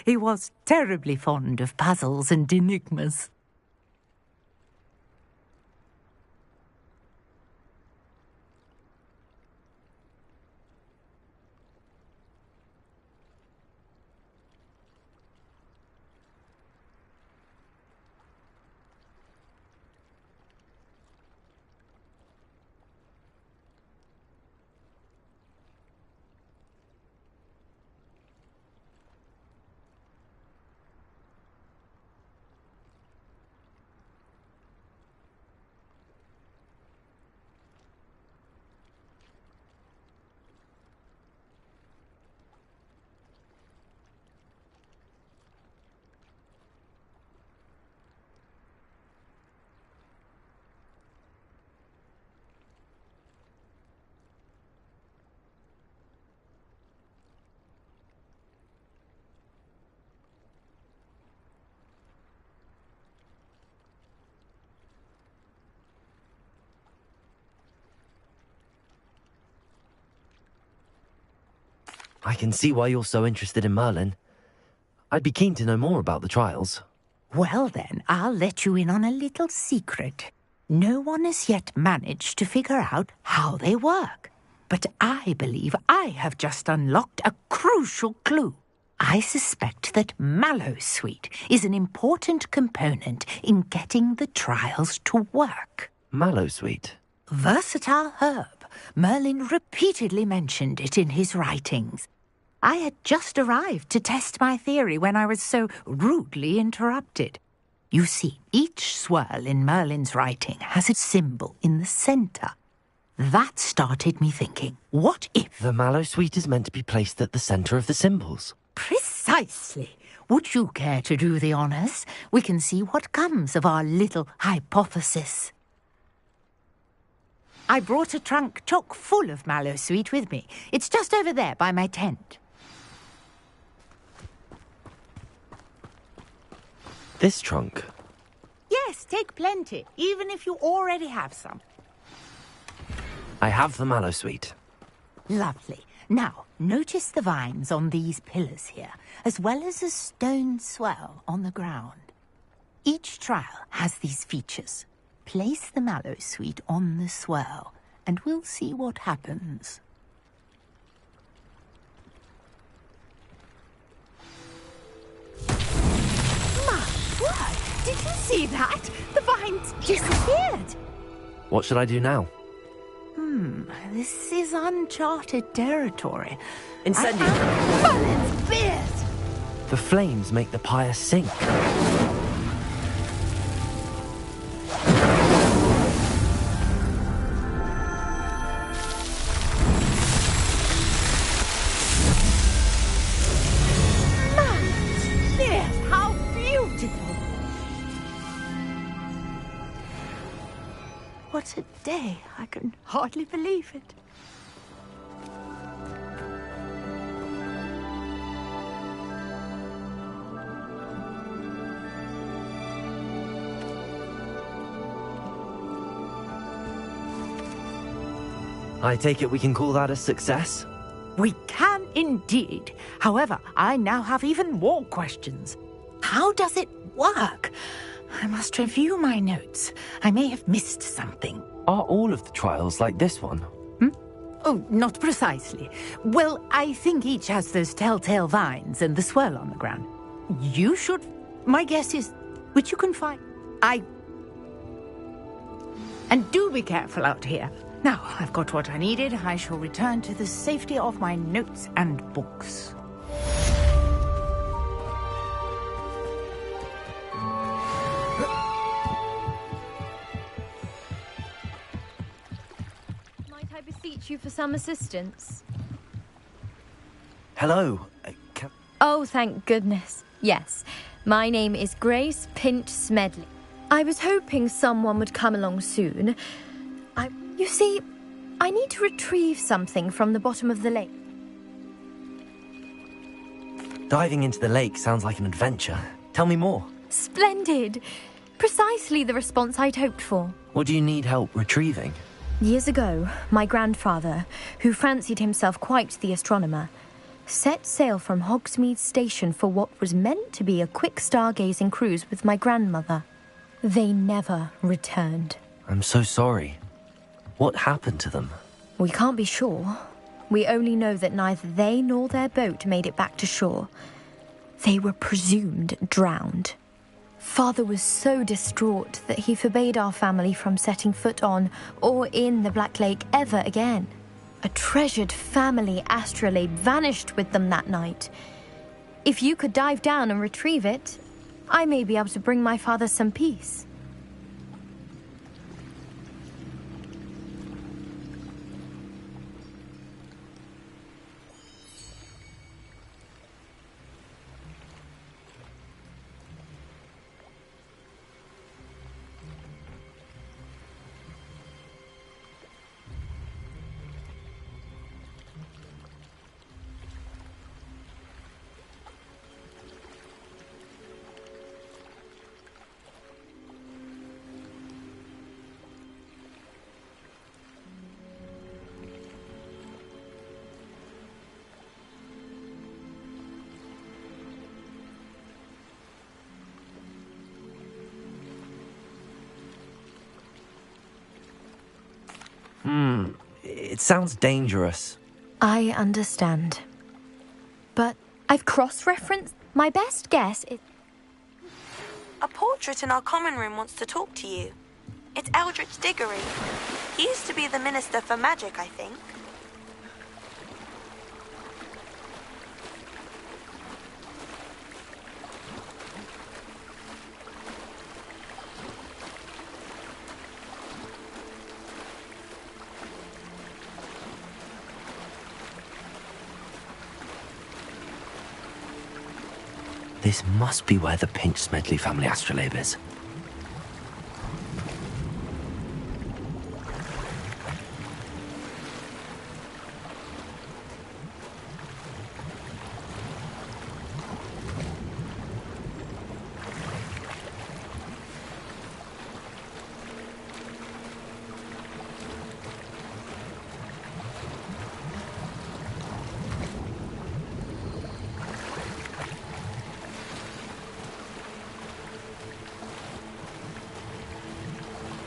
He was terribly fond of puzzles and enigmas. I can see why you're so interested in Merlin. I'd be keen to know more about the trials. Well then, I'll let you in on a little secret. No one has yet managed to figure out how they work. But I believe I have just unlocked a crucial clue. I suspect that Mallowsweet is an important component in getting the trials to work. Mallowsweet? Versatile herb. Merlin repeatedly mentioned it in his writings. I had just arrived to test my theory when I was so rudely interrupted. You see, each swirl in Merlin's writing has a symbol in the centre. That started me thinking, what if... The Mallowsweet is meant to be placed at the centre of the symbols. Precisely. Would you care to do the honours? We can see what comes of our little hypothesis. I brought a trunk chock full of Mallowsweet with me. It's just over there by my tent. This trunk? Yes, take plenty, even if you already have some. I have the Mallowsweet. Lovely. Now, notice the vines on these pillars here, as well as a stone swell on the ground. Each trial has these features. Place the Mallowsweet on the swell, and we'll see what happens. My word! Did you see that? The vines disappeared! What should I do now? This is uncharted territory. Incendio! Merlin's beard! The flames make the pyre sink. Merlin's beard! How beautiful! What a day! I can hardly believe it. I take it we can call that a success? We can indeed. However, I now have even more questions. How does it work? I must review my notes. I may have missed something. Are all of the trials like this one? Oh, not precisely. Well, I think each has those telltale vines and the swirl on the ground. You should... My guess is... Which you can find... And do be careful out here. Now, I've got what I needed. I shall return to the safety of my notes and books. Might I beseech you for some assistance? Hello. Oh, thank goodness. Yes. My name is Grace Pinch Smedley. I was hoping someone would come along soon. You see, I need to retrieve something from the bottom of the lake. Diving into the lake sounds like an adventure. Tell me more. Splendid! Precisely the response I'd hoped for. What do you need help retrieving? Years ago, my grandfather, who fancied himself quite the astronomer, set sail from Hogsmeade Station for what was meant to be a quick stargazing cruise with my grandmother. They never returned. I'm so sorry. What happened to them? We can't be sure. We only know that neither they nor their boat made it back to shore. They were presumed drowned. Father was so distraught that he forbade our family from setting foot on or in the Black Lake ever again. A treasured family astrolabe vanished with them that night. If you could dive down and retrieve it, I may be able to bring my father some peace. It sounds dangerous. I understand. But I've cross-referenced. My best guess is... A portrait in our common room wants to talk to you. It's Eldritch Diggory. He used to be the Minister for Magic, I think. This must be where the Pinch Smedley family astrolabe is.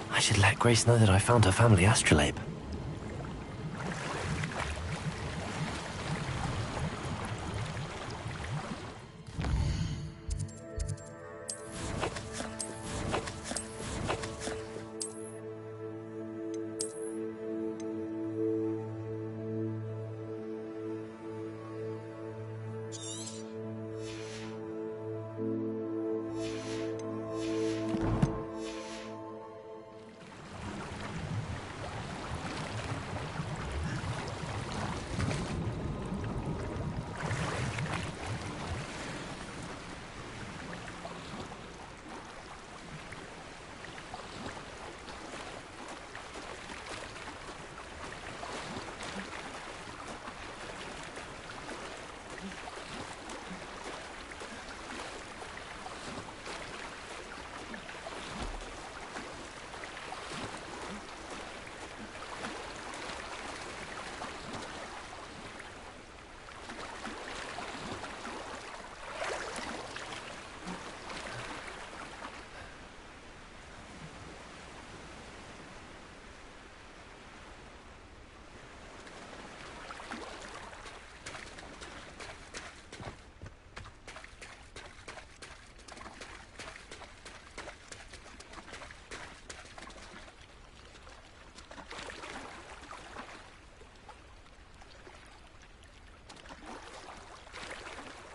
I should let Grace know that I found her family astrolabe.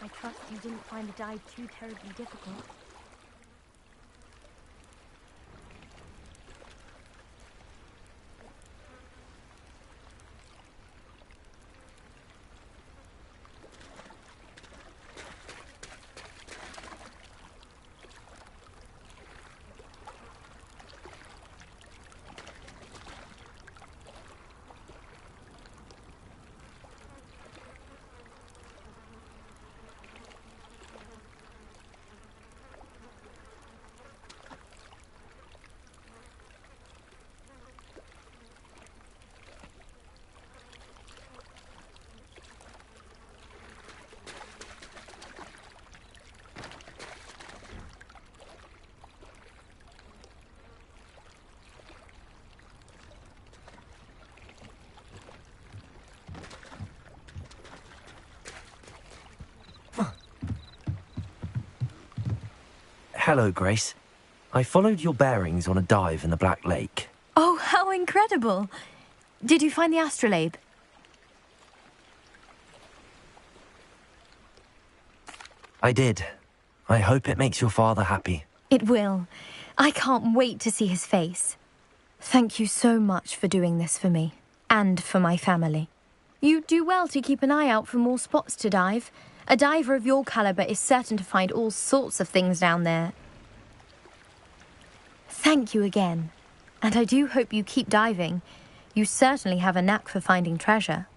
I trust you didn't find the dive too terribly difficult. Hello, Grace. I followed your bearings on a dive in the Black Lake. Oh, how incredible! Did you find the astrolabe? I did. I hope it makes your father happy. It will. I can't wait to see his face. Thank you so much for doing this for me, and for my family. You do well to keep an eye out for more spots to dive. A diver of your caliber is certain to find all sorts of things down there. Thank you again. And I do hope you keep diving. You certainly have a knack for finding treasure.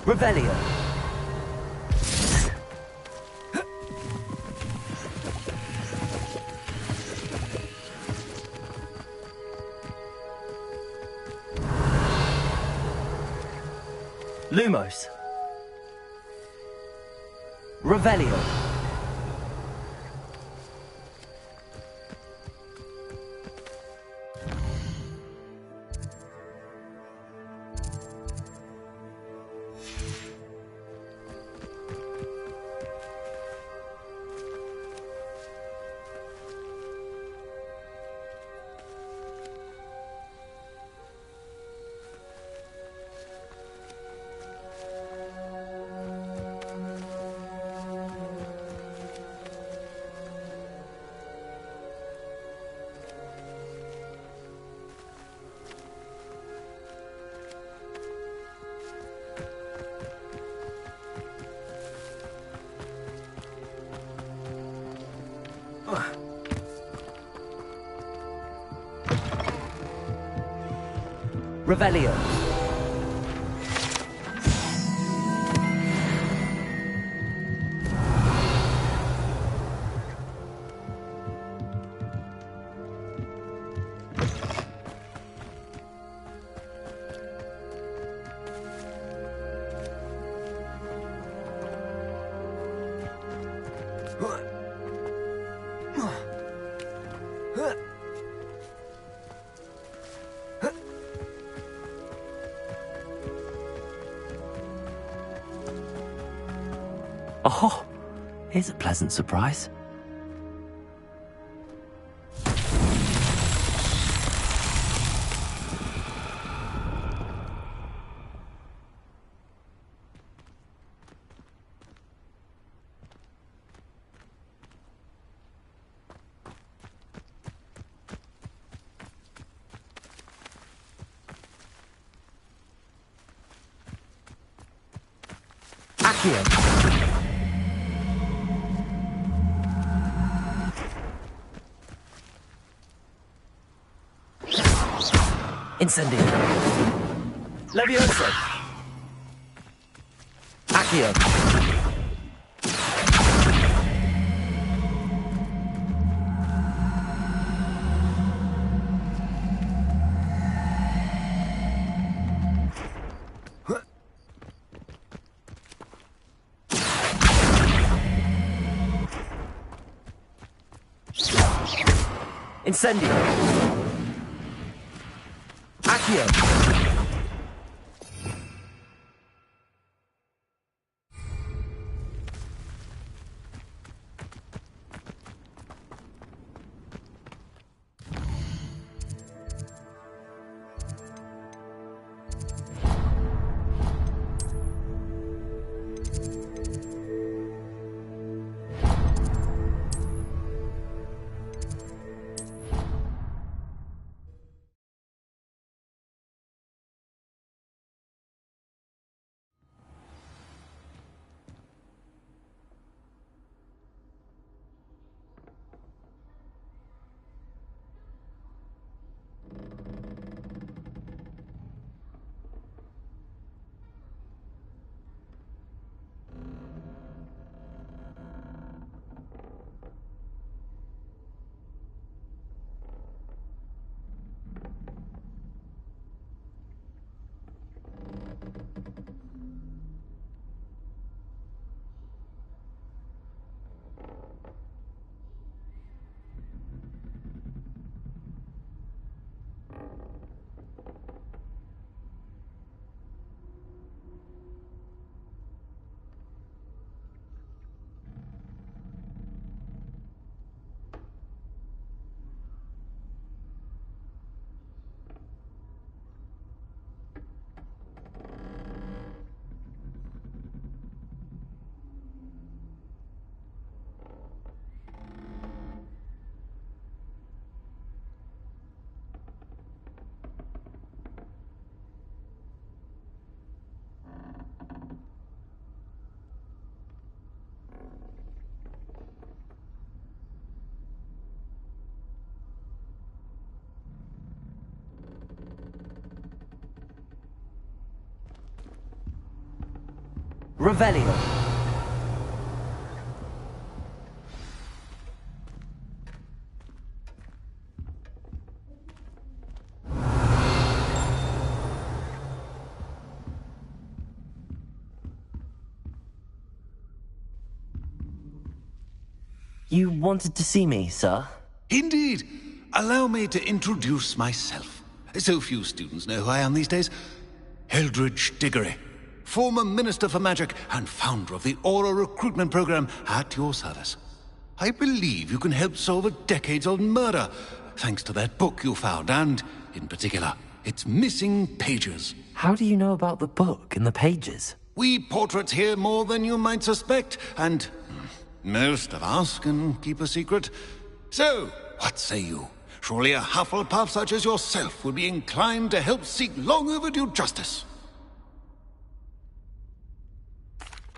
Revelio. Lumos. Revelio. Revelio. Oh, here's a pleasant surprise. Accio. Incendio. Levioso. Accio. Incendio. Accio. Revelio. You wanted to see me, sir? Indeed. Allow me to introduce myself. So few students know who I am these days. Eldridge Diggory, former Minister for Magic and founder of the Aura Recruitment Program, at your service. I believe you can help solve a decades-old murder, thanks to that book you found, and, in particular, its missing pages. How do you know about the book and the pages? We portraits hear more than you might suspect, and most of us can keep a secret. So, what say you? Surely a Hufflepuff such as yourself would be inclined to help seek long overdue justice.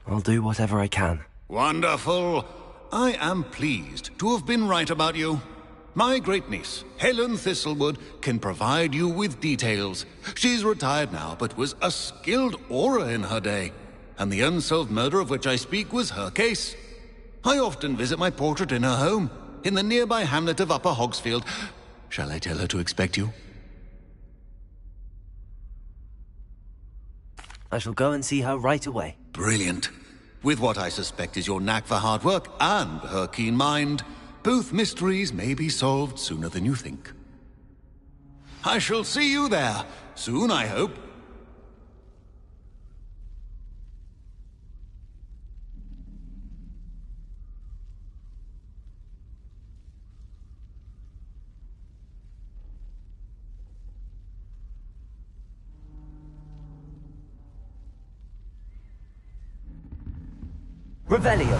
I'll do whatever I can. Wonderful. I am pleased to have been right about you. My great-niece, Helen Thistlewood, can provide you with details. She's retired now, but was a skilled aura in her day. And the unsolved murder of which I speak was her case. I often visit my portrait in her home, in the nearby hamlet of Upper Hogsfield. Shall I tell her to expect you? I shall go and see her right away. Brilliant. With what I suspect is your knack for hard work and her keen mind, both mysteries may be solved sooner than you think. I shall see you there, soon I hope. Revelio.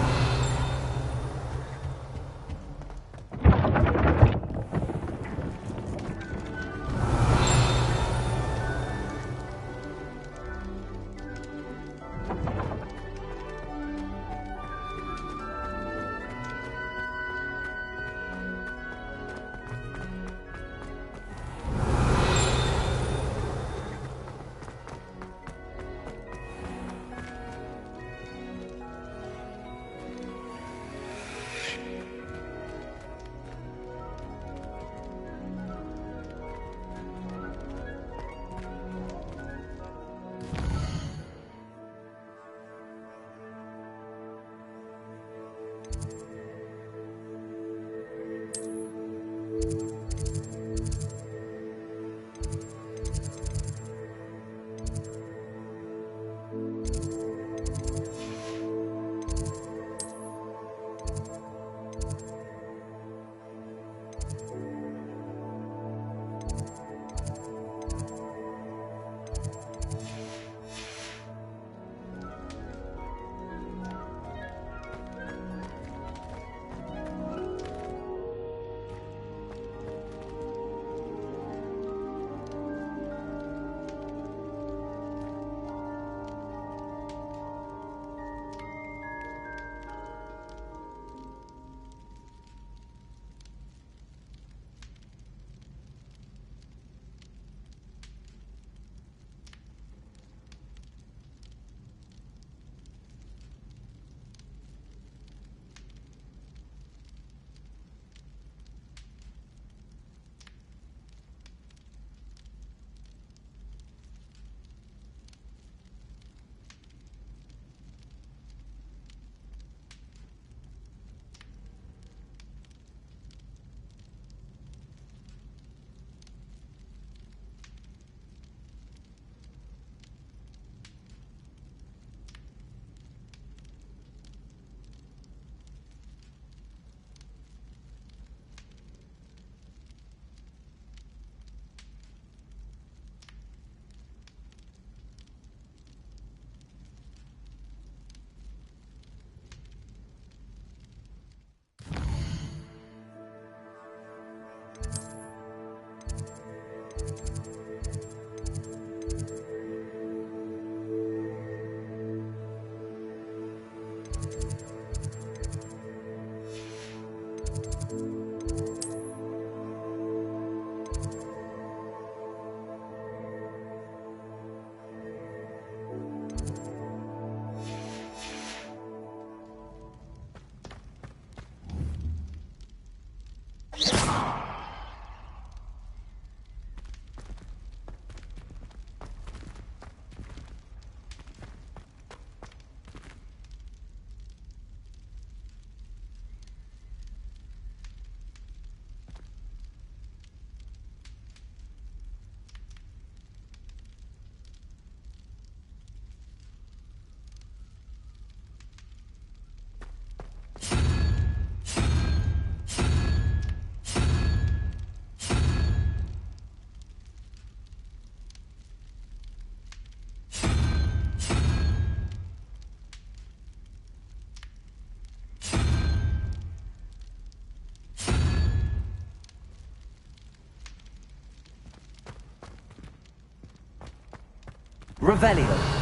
Revelio.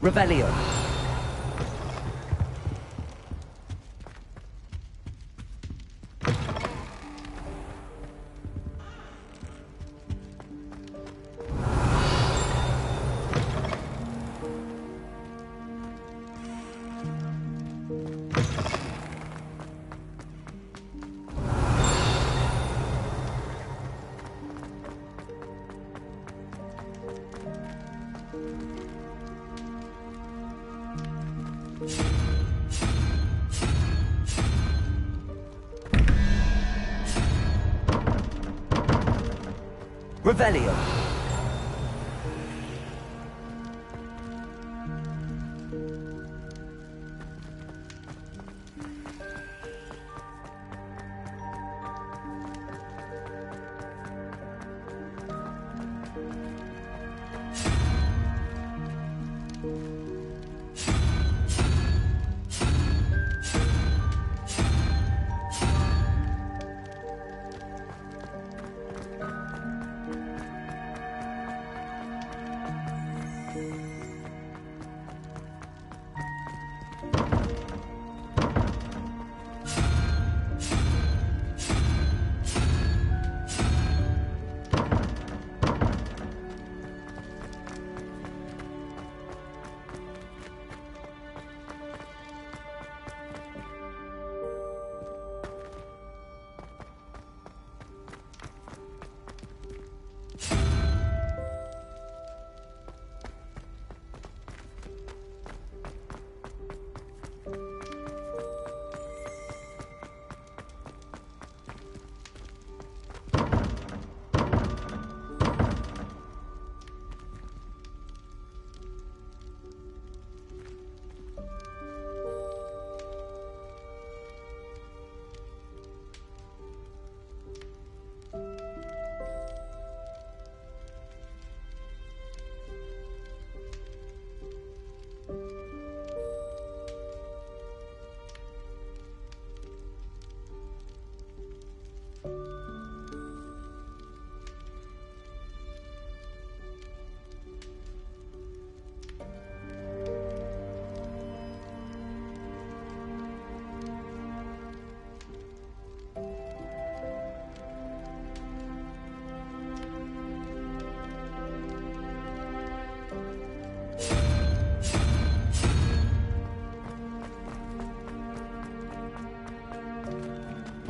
Revelio. Revelio.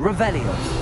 Revelio.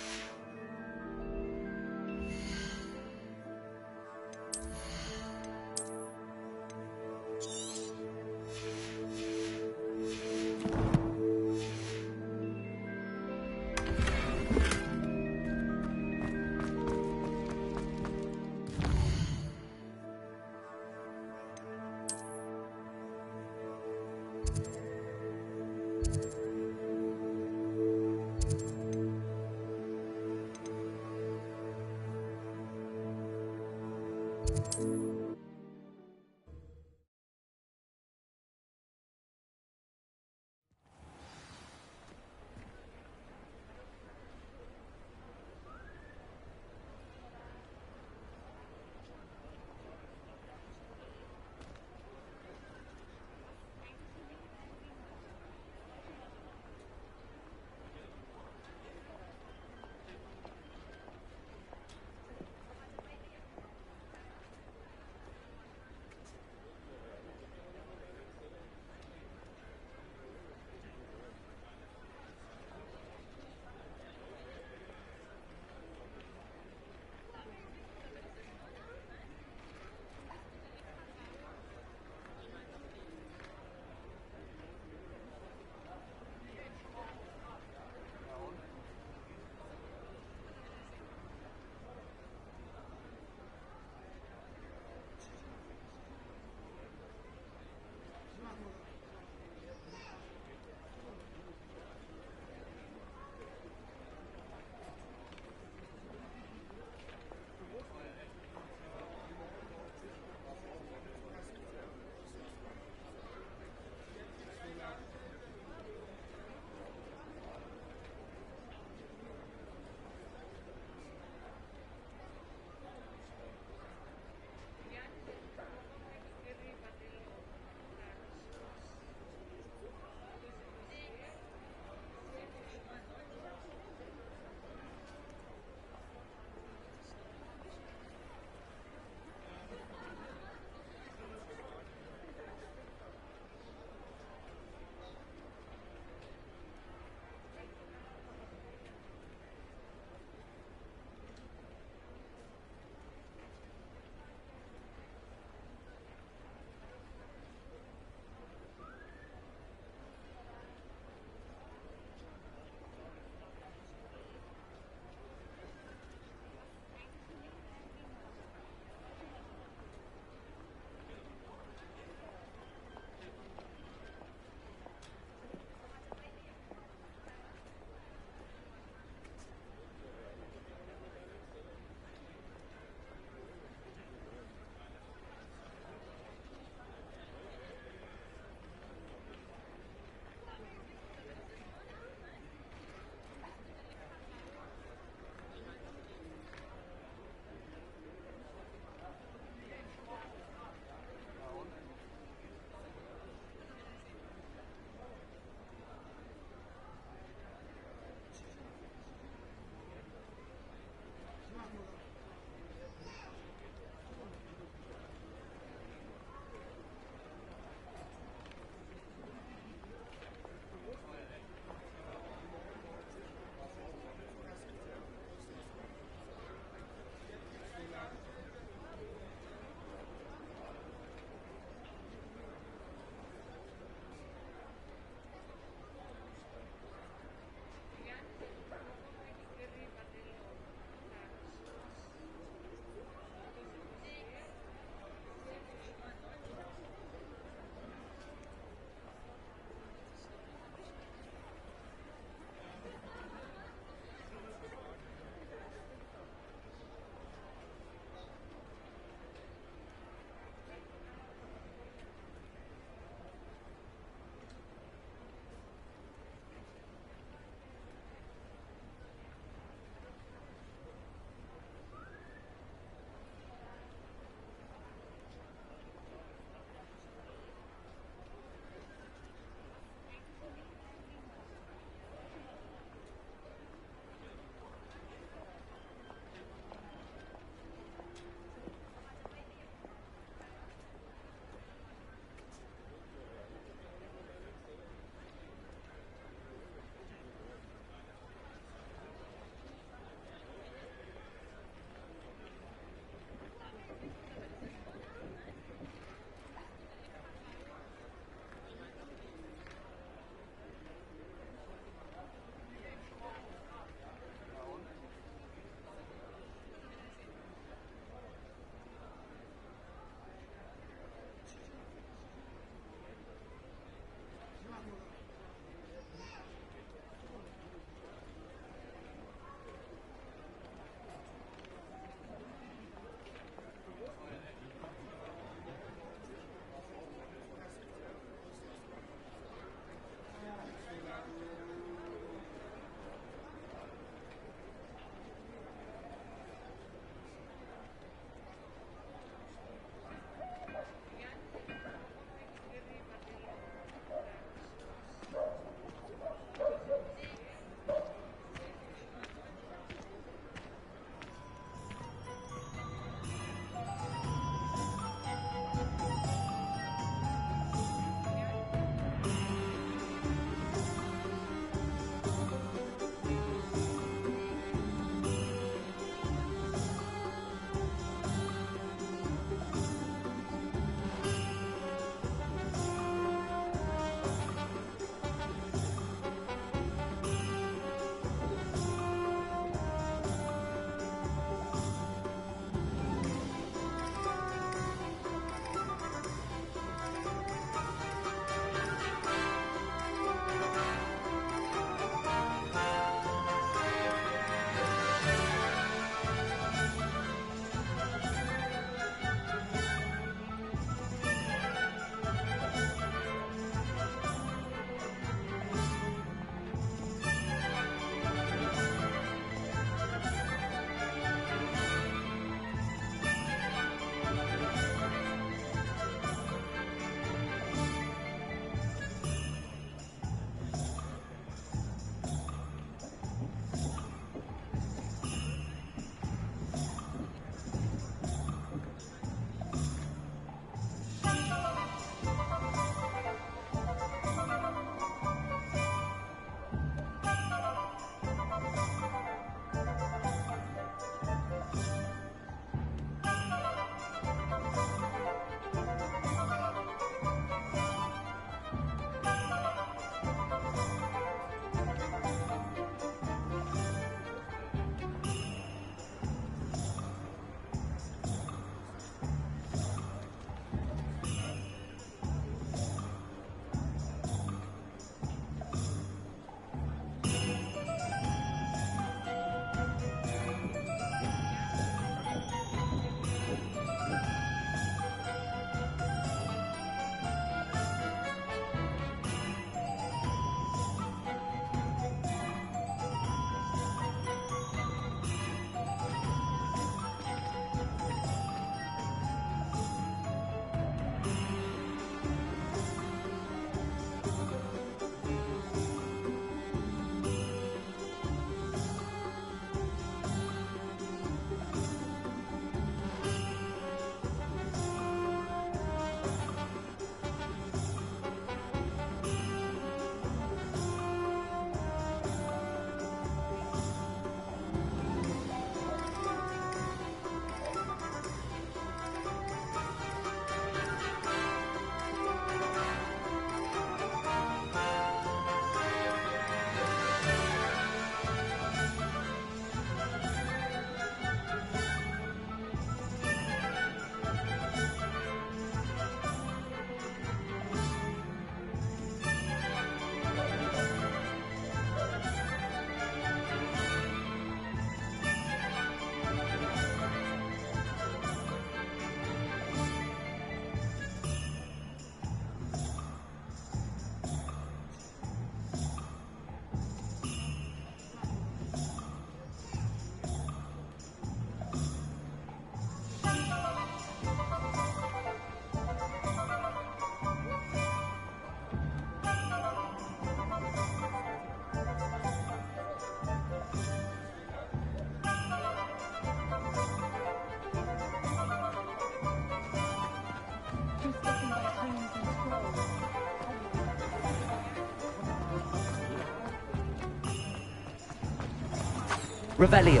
Revelio.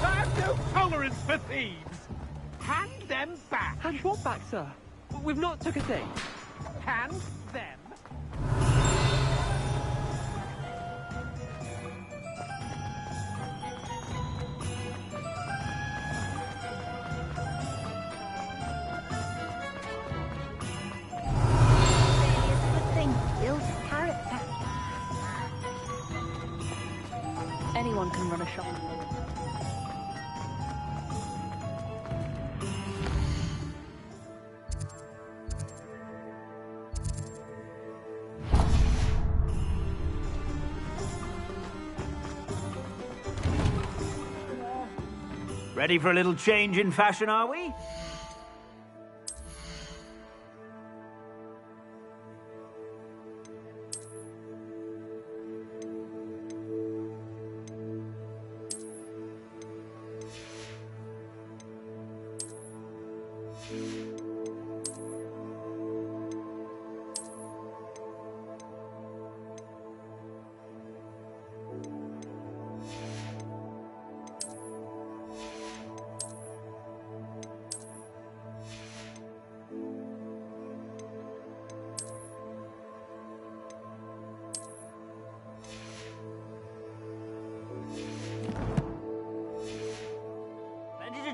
I've no tolerance for thieves. Hand them back. Hand what back, sir? We've not took a thing. Hand them. Anyone can run a shop. Ready for a little change in fashion, are we?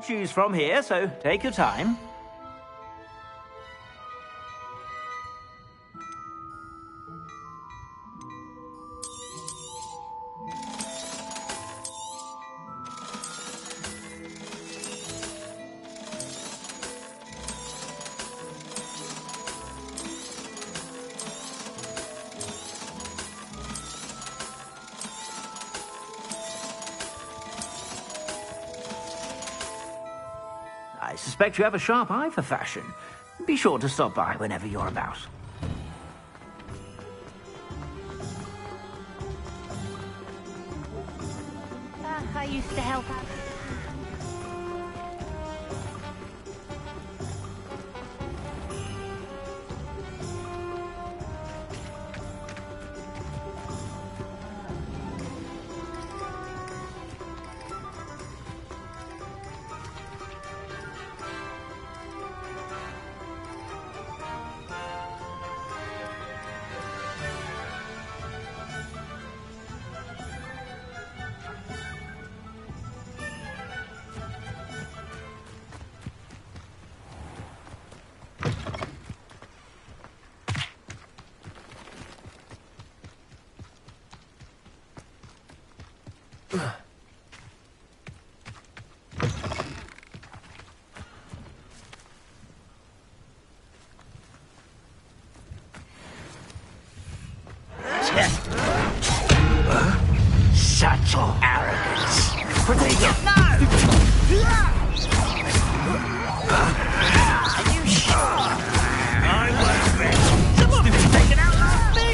Choose from here, so take your time. I suspect you have a sharp eye for fashion. Be sure to stop by whenever you're about. I used to help out. Such arrogance. Protego! Are you sure? I won't bet. Someone has taken out last me!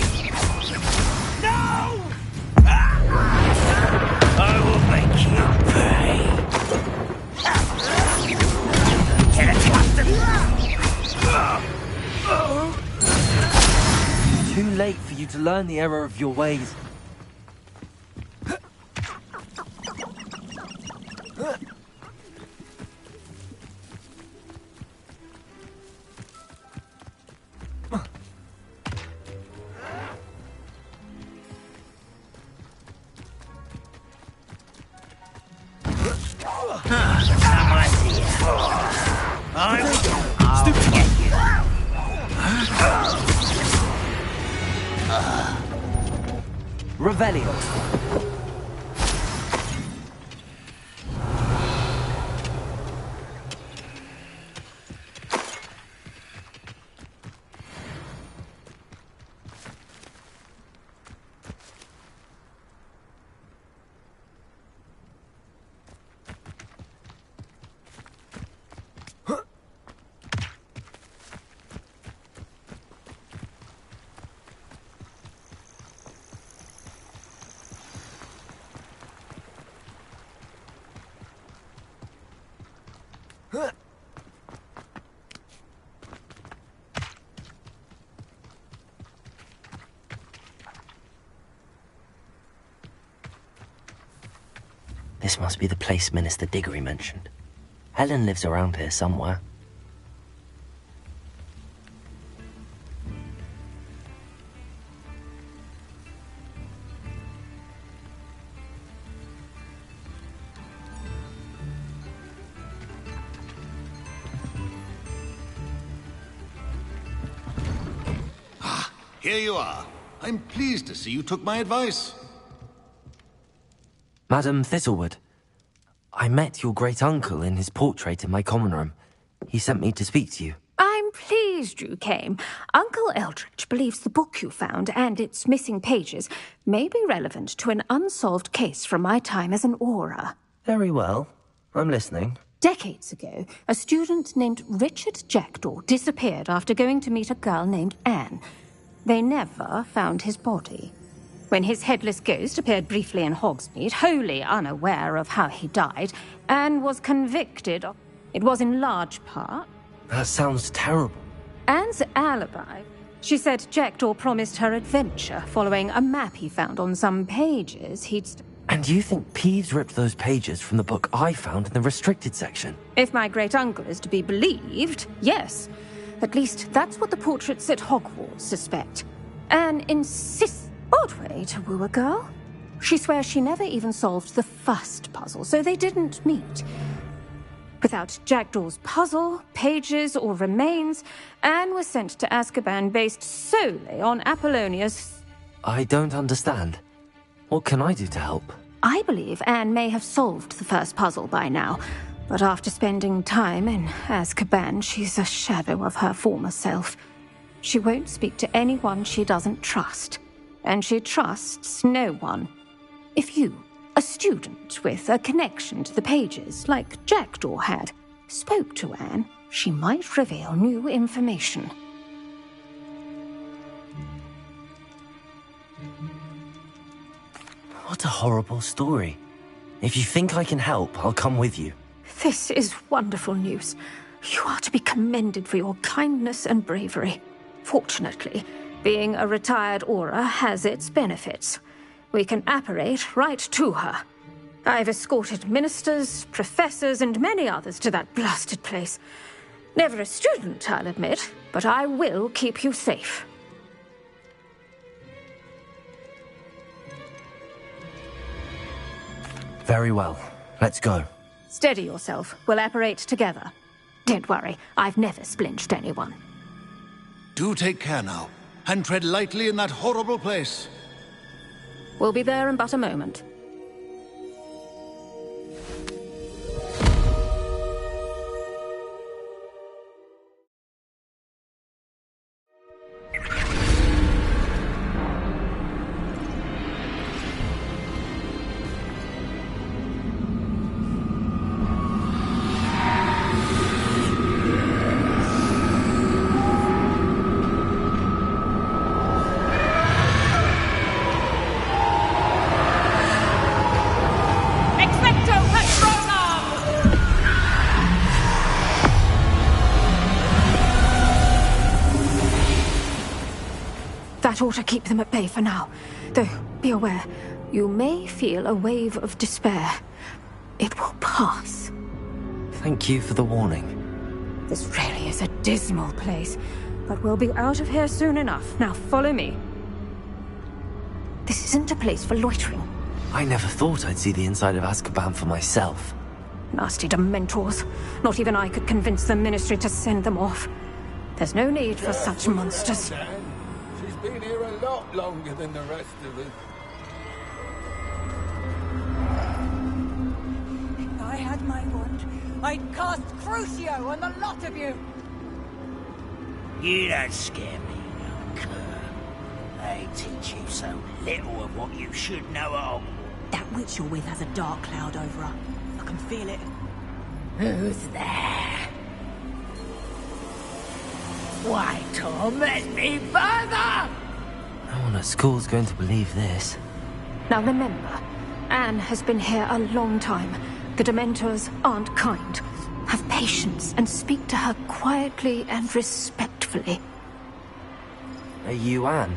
No! I will make you pay. Get accustomed. Too late for you to learn the error of your ways. Revelio. This must be the place Minister Diggory mentioned. Helen lives around here somewhere. Here you are. I'm pleased to see you took my advice. Madam Thistlewood, I met your great-uncle in his portrait in my common room. He sent me to speak to you. I'm pleased you came. Uncle Eldritch believes the book you found and its missing pages may be relevant to an unsolved case from my time as an Auror. Very well. I'm listening. Decades ago, a student named Richard Jackdaw disappeared after going to meet a girl named Anne. They never found his body. When his headless ghost appeared briefly in Hogsmeade, wholly unaware of how he died, Anne was convicted. It was in large part That sounds terrible. Anne's alibi. She said Jackdaw promised her adventure following a map he found on some pages And you think Peeves ripped those pages from the book I found in the restricted section? If my great-uncle is to be believed, yes. At least that's what the portraits at Hogwarts suspect. Anne insists... Odd way to woo a girl. She swears she never even solved the first puzzle, so they didn't meet. Without Jackdaw's puzzle, pages, or remains, Anne was sent to Azkaban based solely on Apollonia's... I don't understand. What can I do to help? I believe Anne may have solved the first puzzle by now, but after spending time in Azkaban, she's a shadow of her former self. She won't speak to anyone she doesn't trust, and she trusts no one. If you, a student with a connection to the pages, like Jackdaw had, spoke to Anne, she might reveal new information. What a horrible story. If you think I can help, I'll come with you. This is wonderful news. You are to be commended for your kindness and bravery. Fortunately, being a retired Auror has its benefits. We can apparate right to her. I've escorted ministers, professors, and many others to that blasted place. Never a student, I'll admit, but I will keep you safe. Very well. Let's go. Steady yourself. We'll apparate together. Don't worry, I've never splinched anyone. Do take care now, and tread lightly in that horrible place. We'll be there in but a moment. That ought to keep them at bay for now. Though, be aware, you may feel a wave of despair. It will pass. Thank you for the warning. This really is a dismal place, but we'll be out of here soon enough. Now follow me. This isn't a place for loitering. I never thought I'd see the inside of Azkaban for myself. Nasty Dementors. Not even I could convince the Ministry to send them off. There's no need for such monsters. She's been here a lot longer than the rest of us. If I had my wand, I'd cast Crucio on the lot of you! You don't scare me, young cur. They teach you so little of what you should know at Hogwarts. That witch you're with has a dark cloud over her. I can feel it. Who's there? Why torment me further? No one at school's going to believe this. Now remember, Anne has been here a long time. The Dementors aren't kind. Have patience and speak to her quietly and respectfully. Are you Anne?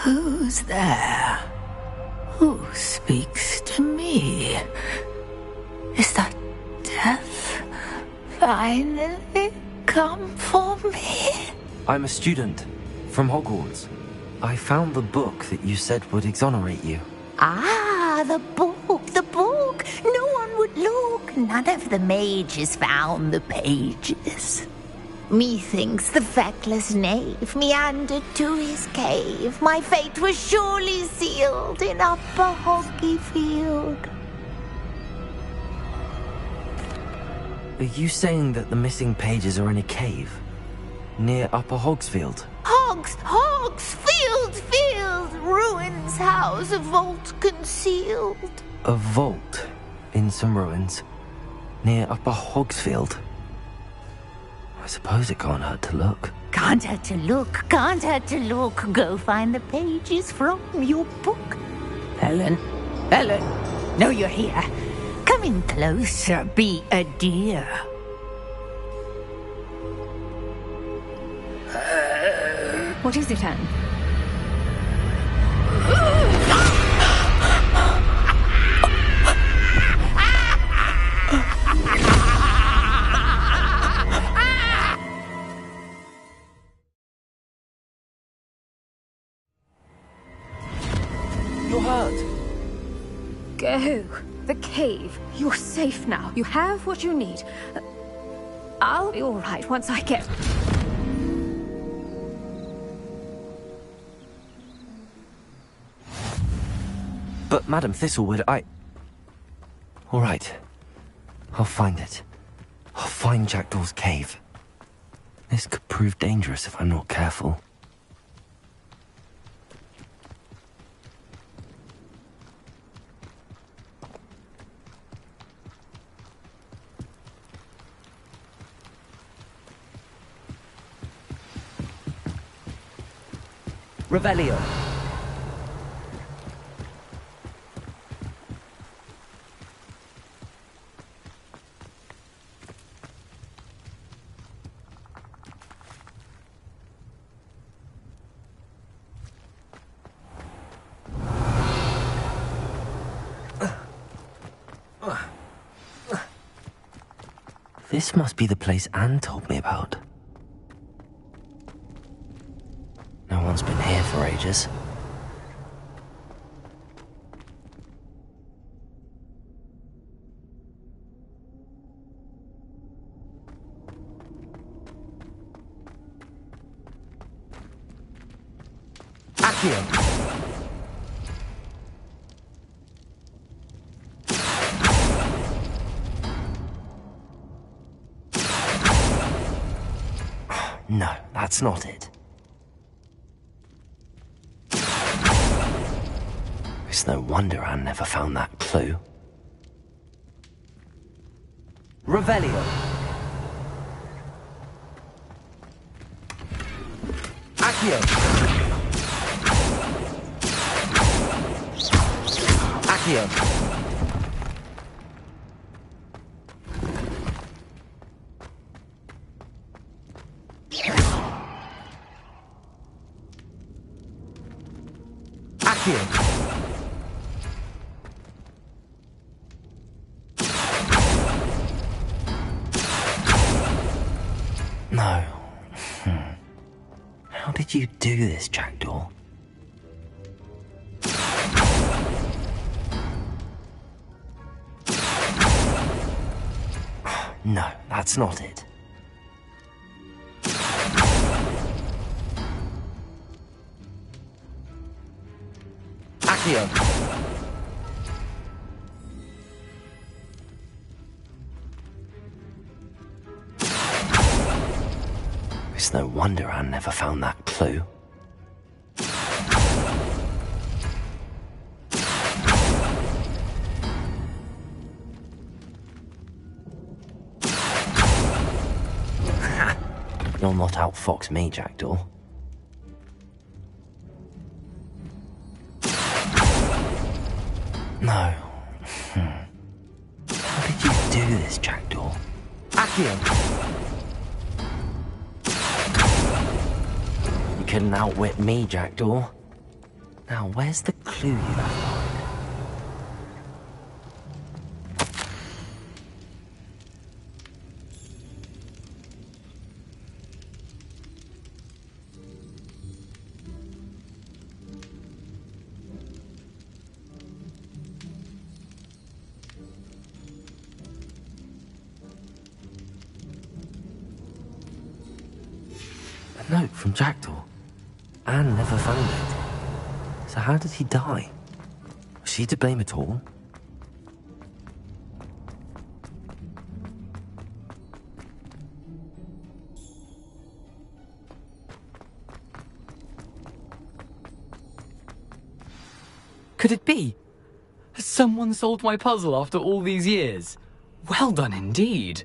Who's there? Who speaks to me? Is that death finally come for me? I'm a student from Hogwarts. I found the book that you said would exonerate you. Ah, the book, the book. No one would look. None of the mages found the pages. Methinks the feckless knave meandered to his cave. My fate was surely sealed in Upper Hoggyfield. Are you saying that the missing pages are in a cave near Upper Hogsfield? Hogsfield, ruins house, a vault concealed. A vault in some ruins near Upper Hogsfield? I suppose it can't hurt to look. Can't hurt to look, can't hurt to look. Go find the pages from your book. Helen, know you're here. Come in closer, be a dear. What is it, Anne? You're hurt. Go. The cave. You're safe now. You have what you need. I'll be all right once I get... But Madam Thistlewood, All right. I'll find it. I'll find Jackdaw's cave. This could prove dangerous if I'm not careful. Revelio. This must be the place Anne told me about. No one's been here for ages. Accio! No, that's not it. It's no wonder Anne never found that clue. Revelio. Accio. Accio. No. How did you do this, Jackdaw? No, that's not it. Accio. It's no wonder Anne never found that clue. You'll not outfox me, Jackdaw. No. How did you do this, Jackdaw? Accio! You couldn't outwit me, Jackdaw. Now, where's the clue you left behind? A note from Jackdaw. Anne never found it. So how did he die? Was she to blame at all? Could it be? Has someone solved my puzzle after all these years? Well done indeed.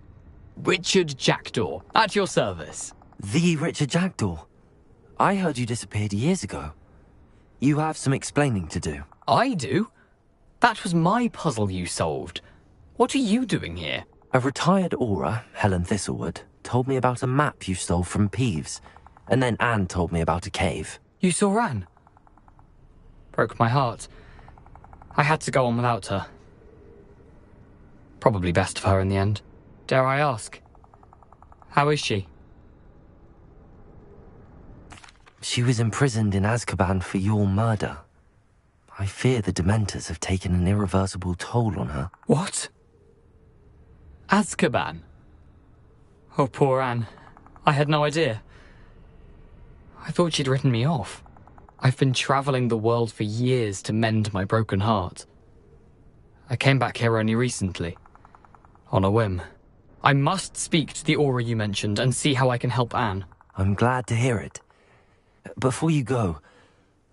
Richard Jackdaw, at your service. The Richard Jackdaw. I heard you disappeared years ago. You have some explaining to do. I do? That was my puzzle you solved. What are you doing here? A retired Aura, Helen Thistlewood, told me about a map you stole from Peeves, and then Anne told me about a cave. You saw Anne? Broke my heart. I had to go on without her. Probably best of her in the end. Dare I ask? How is she? She was imprisoned in Azkaban for your murder. I fear the Dementors have taken an irreversible toll on her. What? Azkaban? Oh, poor Anne. I had no idea. I thought she'd written me off. I've been travelling the world for years to mend my broken heart. I came back here only recently. On a whim. I must speak to the Aura you mentioned and see how I can help Anne. I'm glad to hear it. Before you go,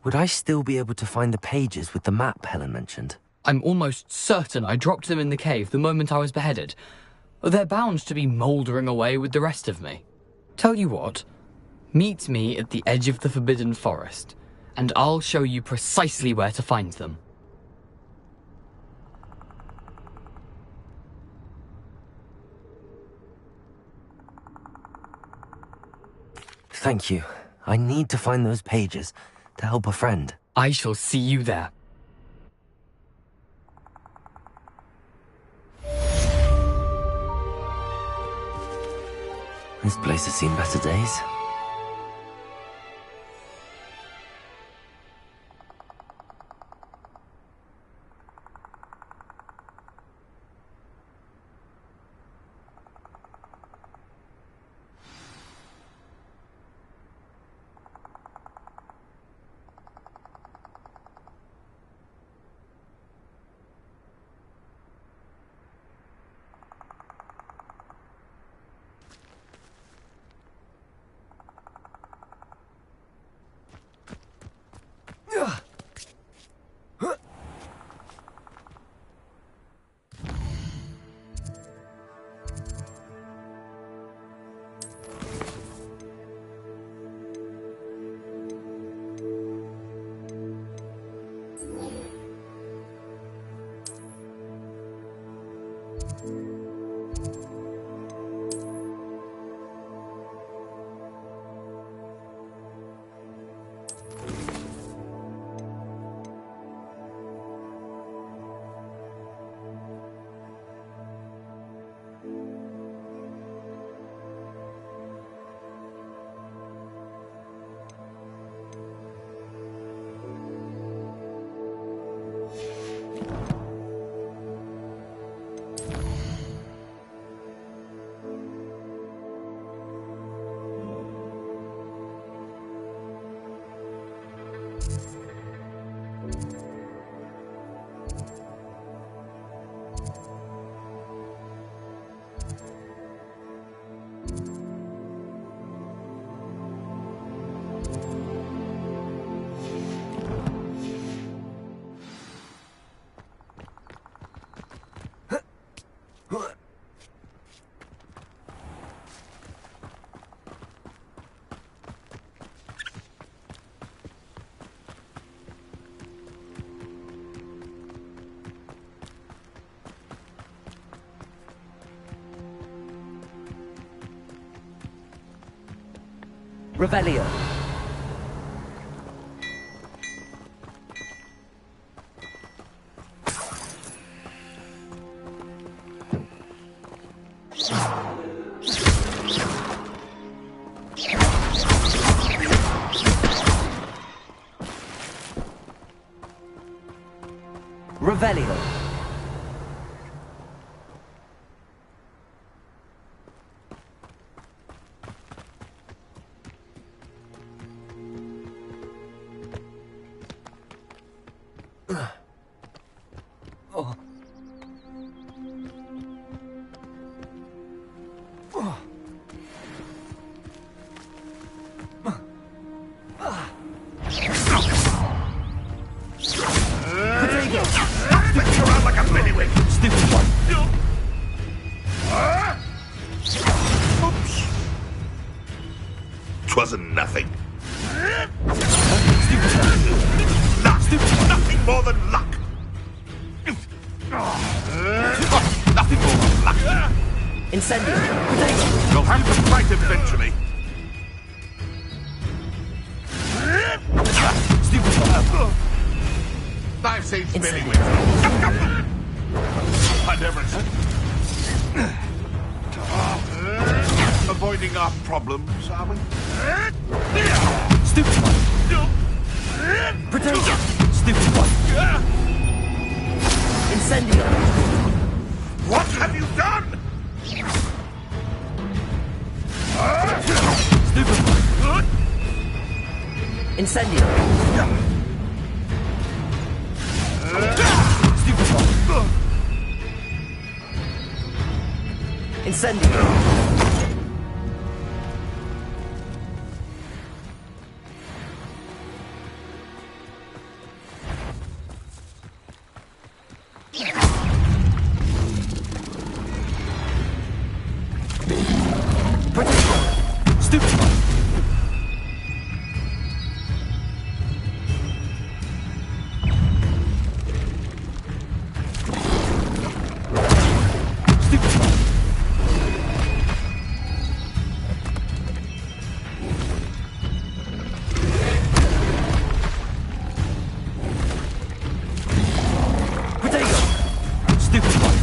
would I still be able to find the pages with the map Helen mentioned? I'm almost certain I dropped them in the cave the moment I was beheaded. They're bound to be mouldering away with the rest of me. Tell you what, meet me at the edge of the Forbidden Forest, and I'll show you precisely where to find them. Thank you. I need to find those pages to help a friend. I shall see you there. This place has seen better days. Revelio. Revelio. 'Twasn't nothing. Luck! Nothing more than luck! Nothing more than luck! Incendio! You'll have to fight eventually. I've seen spinning wheels. I never said. Avoiding our problems, are we? Stupid one! Potato! Stupid one! Incendio! What have you done? Stupid one! Incendio! Stupid one! Incendio! Stupid one!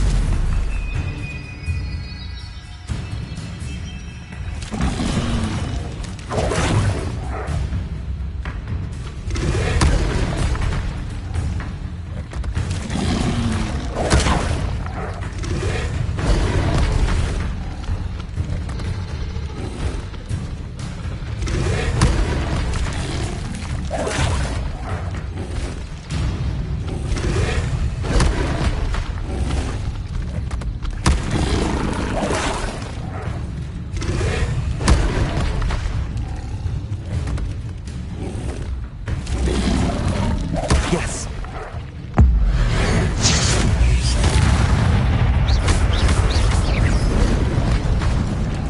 Yes.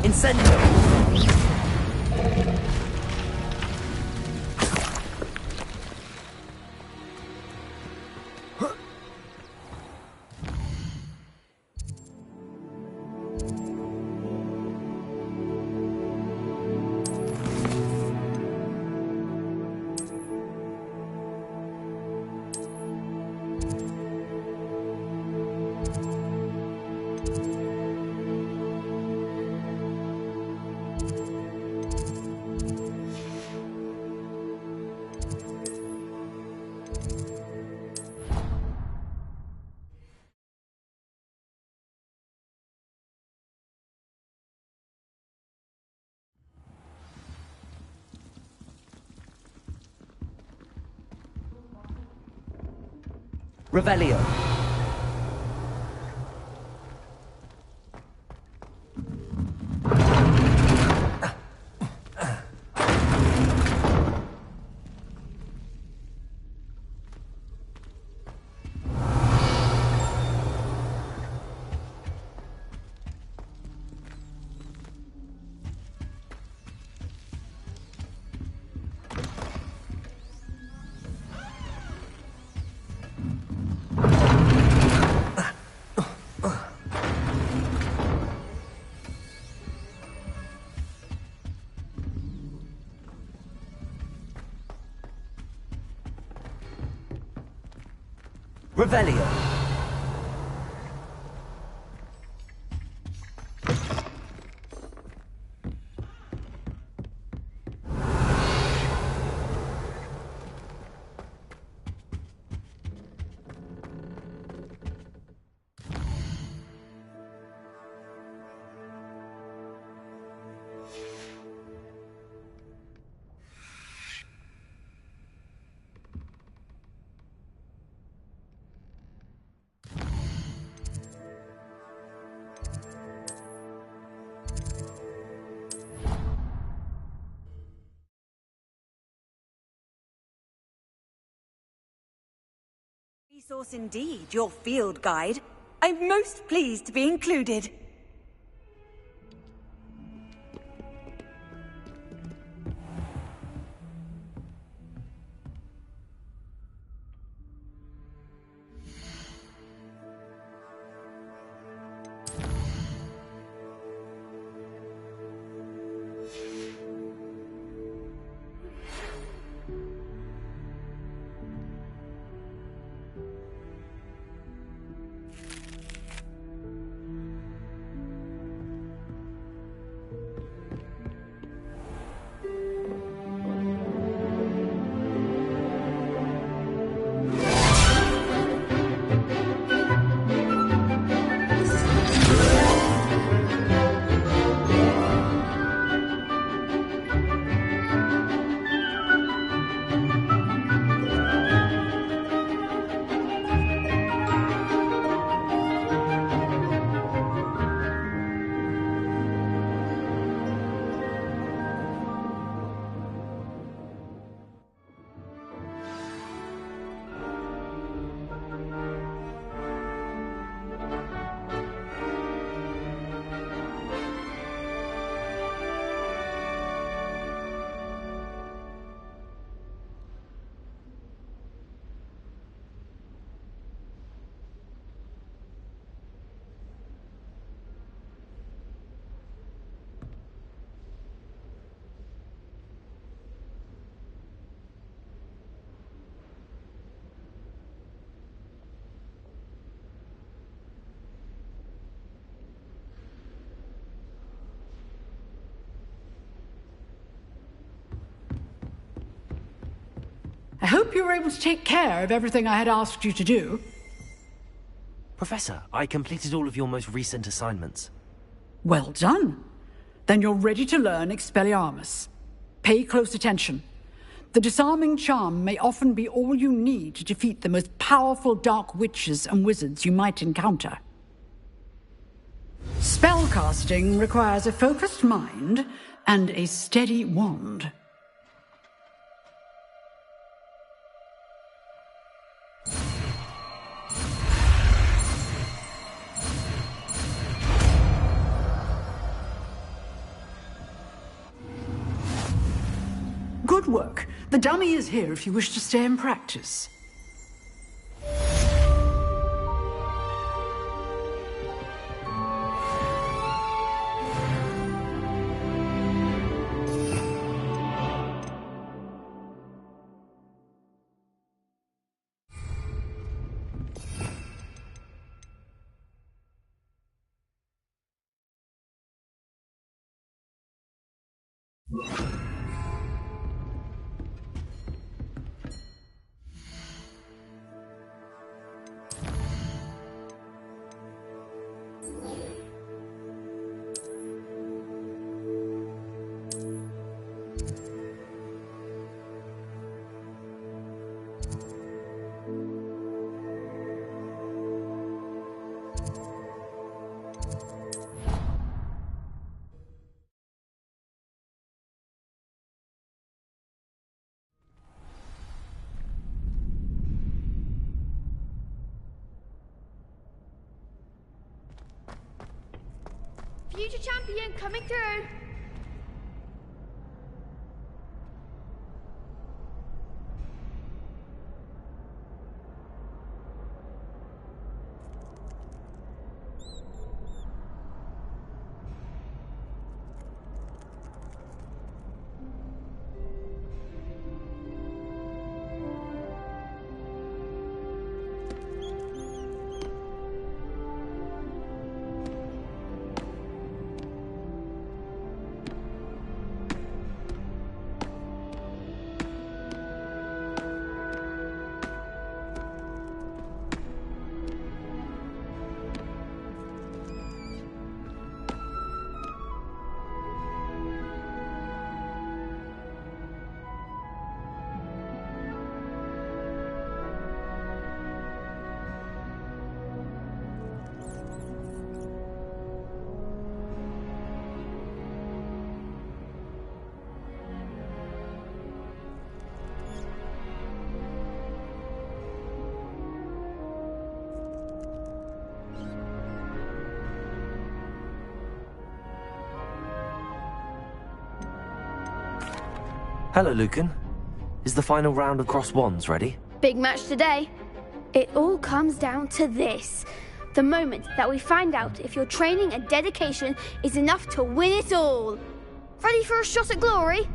Incendio. Revelio. Revelio. Resource indeed, your field guide. I'm most pleased to be included. I hope you were able to take care of everything I had asked you to do. Professor, I completed all of your most recent assignments. Well done. Then you're ready to learn Expelliarmus. Pay close attention. The disarming charm may often be all you need to defeat the most powerful dark witches and wizards you might encounter. Spellcasting requires a focused mind and a steady wand. Good work. The dummy is here if you wish to stay and practice. Future champion coming through. Hello, Lucan. Is the final round of Cross Wands ready? Big match today. It all comes down to this. The moment that we find out if your training and dedication is enough to win it all. Ready for a shot at glory?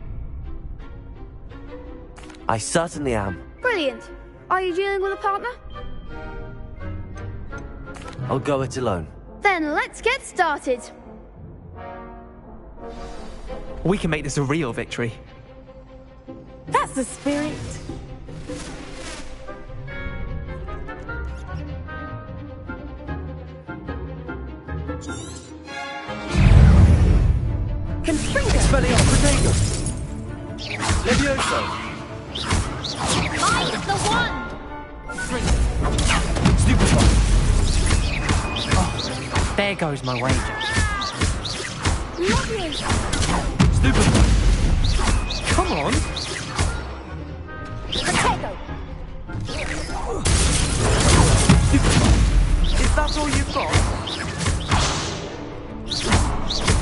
I certainly am. Brilliant. Are you dealing with a partner? I'll go it alone. Then let's get started. We can make this a real victory. That's the spirit. Constringer! Expelliarmus Protego! Levioso! Mine is the one! Stupefy! Oh, there goes my wager. Lovely! Stupefy! Come on! Potato! Is that all you've got?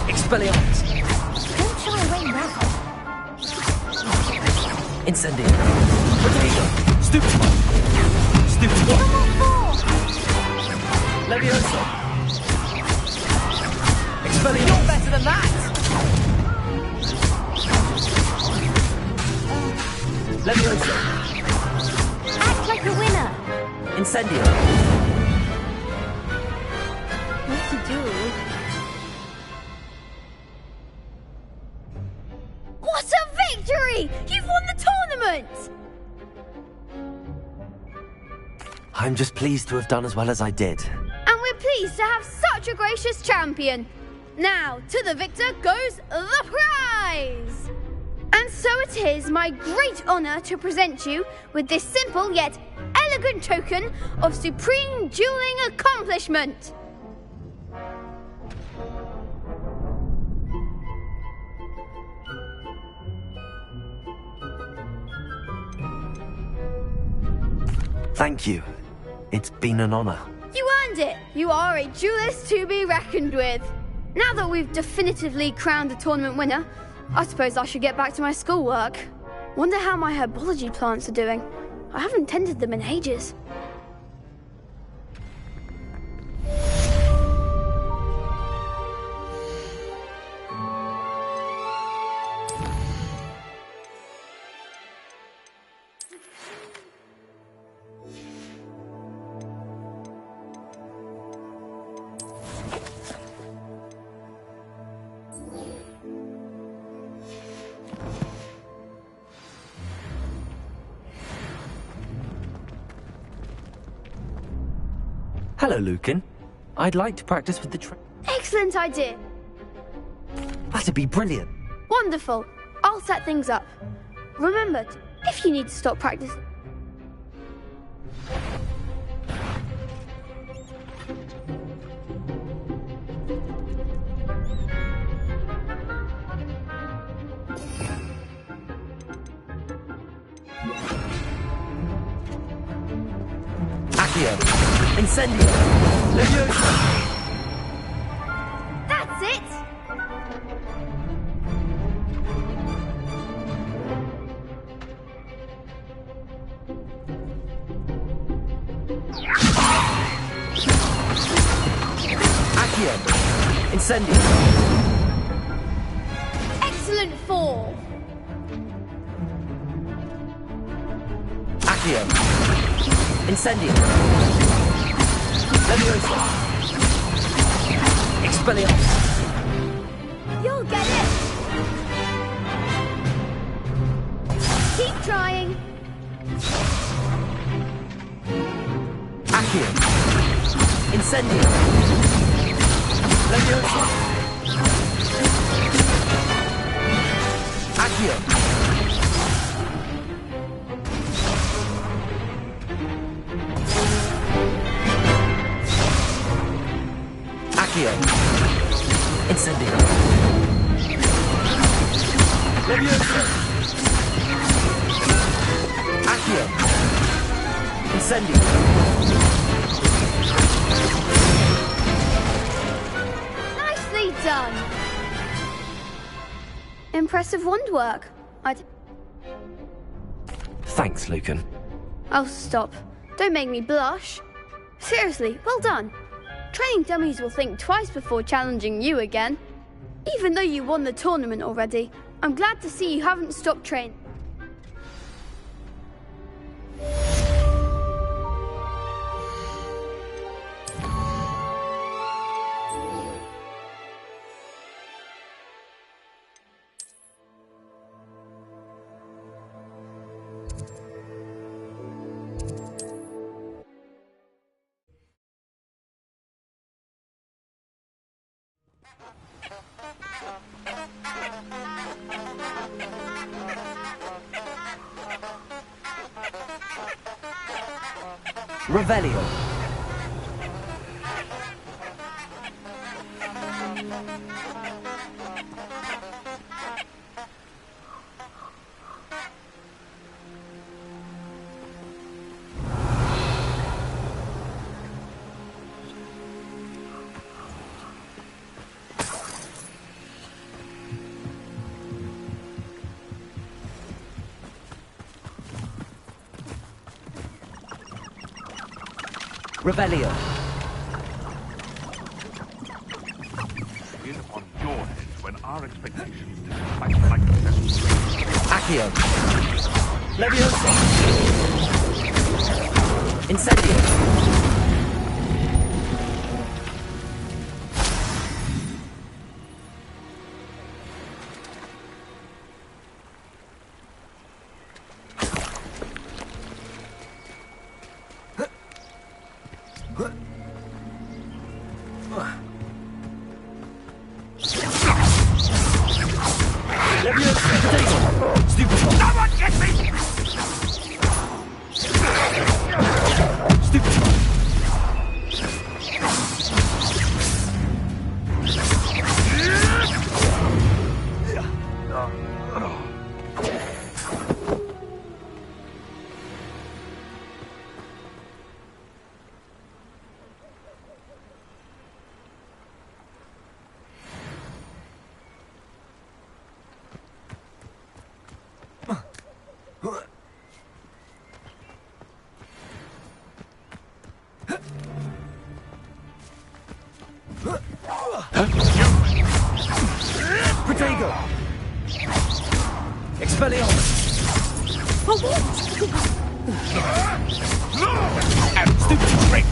Expelliarmus! Don't shy away now. Incendio! Potato! Stupefy! Stupefy! Give him all four! Levioso! Expelliarmus! You're better than that! Levioso! Act like a winner. Incendio! What to do? What a victory! You've won the tournament! I'm just pleased to have done as well as I did. And we're pleased to have such a gracious champion. Now, to the victor goes the prize! And so it is my great honour to present you with this simple yet elegant token of supreme dueling accomplishment. Thank you. It's been an honor. You earned it. You are a duelist to be reckoned with. Now that we've definitively crowned the tournament winner, I suppose I should get back to my schoolwork. Wonder how my herbology plants are doing. I haven't tended them in ages. Hello, Lucan. I'd like to practice with the Excellent idea. That'd be brilliant. Wonderful. I'll set things up. Remember, if you need to stop practice... Accio! Incendio! Leviosa! That's it! Accio! Incendio! Excellent fall! Accio! Incendio! Leviosa! Expelliarmus! You'll get it! Keep trying! Accio! Incendio! Leviosa! Accio! Accio! Incendio! Leviosa! Accio! Incendio! Nicely done! Impressive wand work. Thanks, Lucan. Oh, stop. Don't make me blush. Seriously, well done. Training dummies will think twice before challenging you again. Even though you won the tournament already, I'm glad to see you haven't stopped training. Revelio! Revelio! In on your head when our expectations despite like Accio! Leviosa! Incendio! Protego! Expelliarmus! Stupid trick!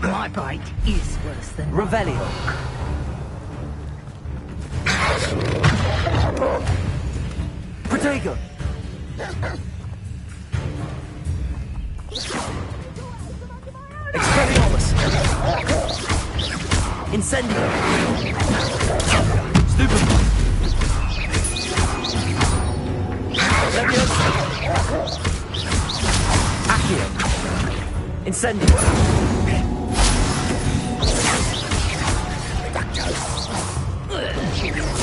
My bite is worse than Revelio! Protego! Expelliarmus! Incendio! Stupefy! Leviosa! Accio! Incendio!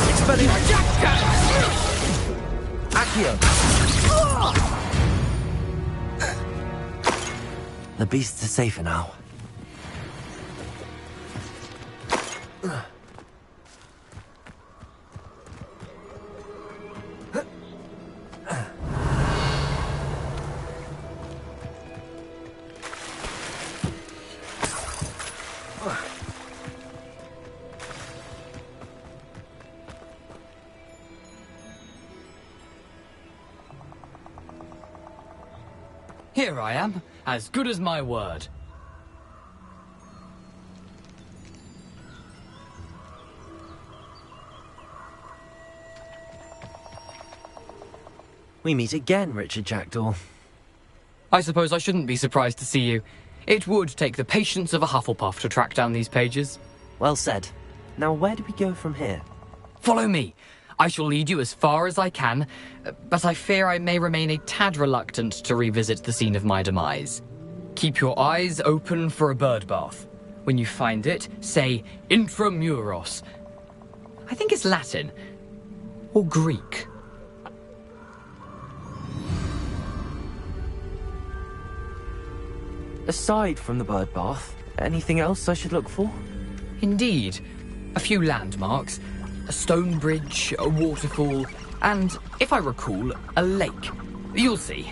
Expelliarmus! Accio! The beasts are safer now. Here I am, as good as my word. We meet again, Richard Jackdaw. I suppose I shouldn't be surprised to see you. It would take the patience of a Hufflepuff to track down these pages. Well said. Now where do we go from here? Follow me. I shall lead you as far as I can, but I fear I may remain a tad reluctant to revisit the scene of my demise. Keep your eyes open for a bird bath. When you find it, say intramuros. I think it's Latin. Or Greek. Aside from the bird bath, anything else I should look for? Indeed. A few landmarks. A stone bridge, a waterfall, and, if I recall, a lake. You'll see.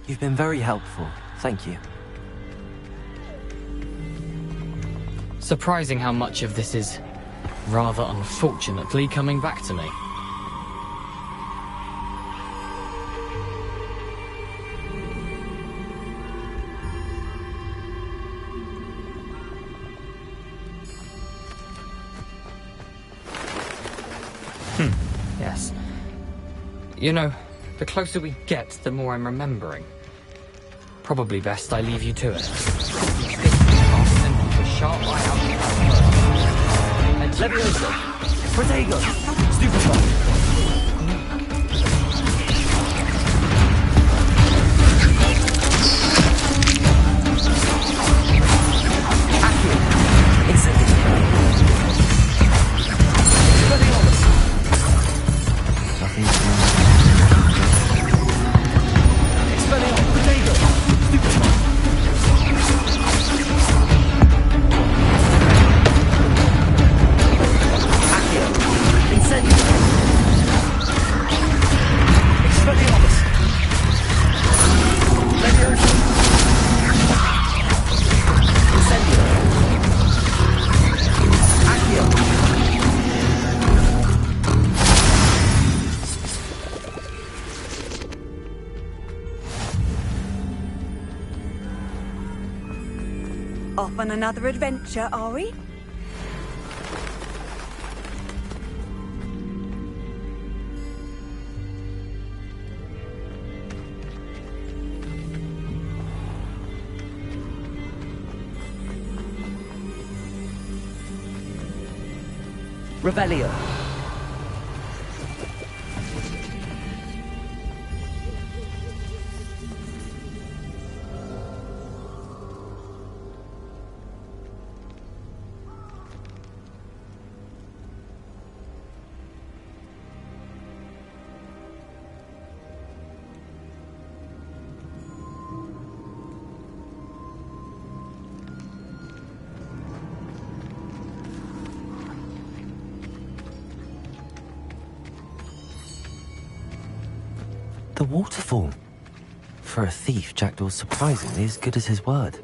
You've been very helpful. Thank you. Surprising how much of this is, rather unfortunately, coming back to me. Yes. You know, the closer we get, the more I'm remembering. Probably best I leave you to it. Sharp eye out. Leviosa! Protego! Stupefy! Off on another adventure, are we? Revelio. The waterfall. For a thief, Jackdaw's surprisingly as good as his word.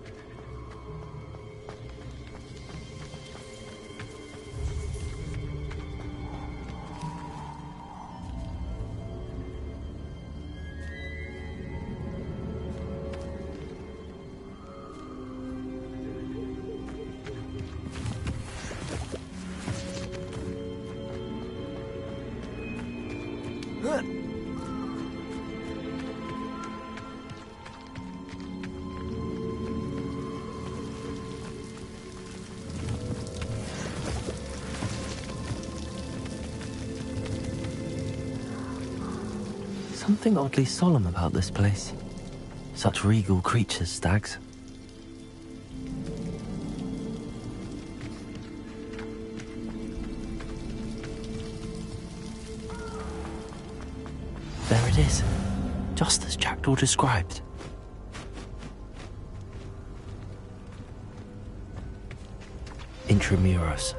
Something oddly solemn about this place. Such regal creatures, stags. There it is, just as Jackdaw described. Intramuros.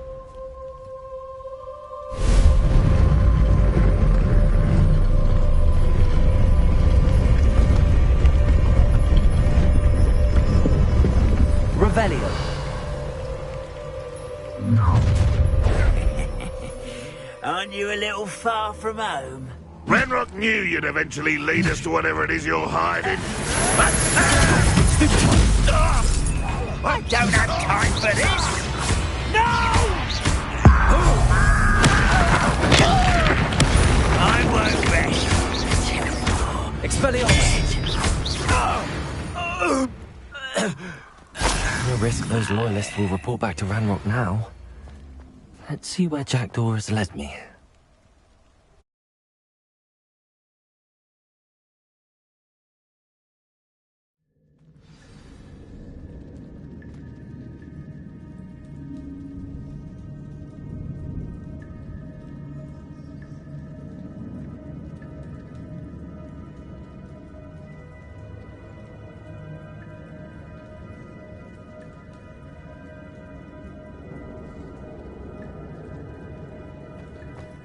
Revelio. Aren't you a little far from home? Ranrock knew you'd eventually lead us to whatever it is you're hiding. I don't have time for this! No! I won't rest. Expelliarmus! No risk those loyalists will report back to Ranrock now. Let's see where Jackdaw has led me.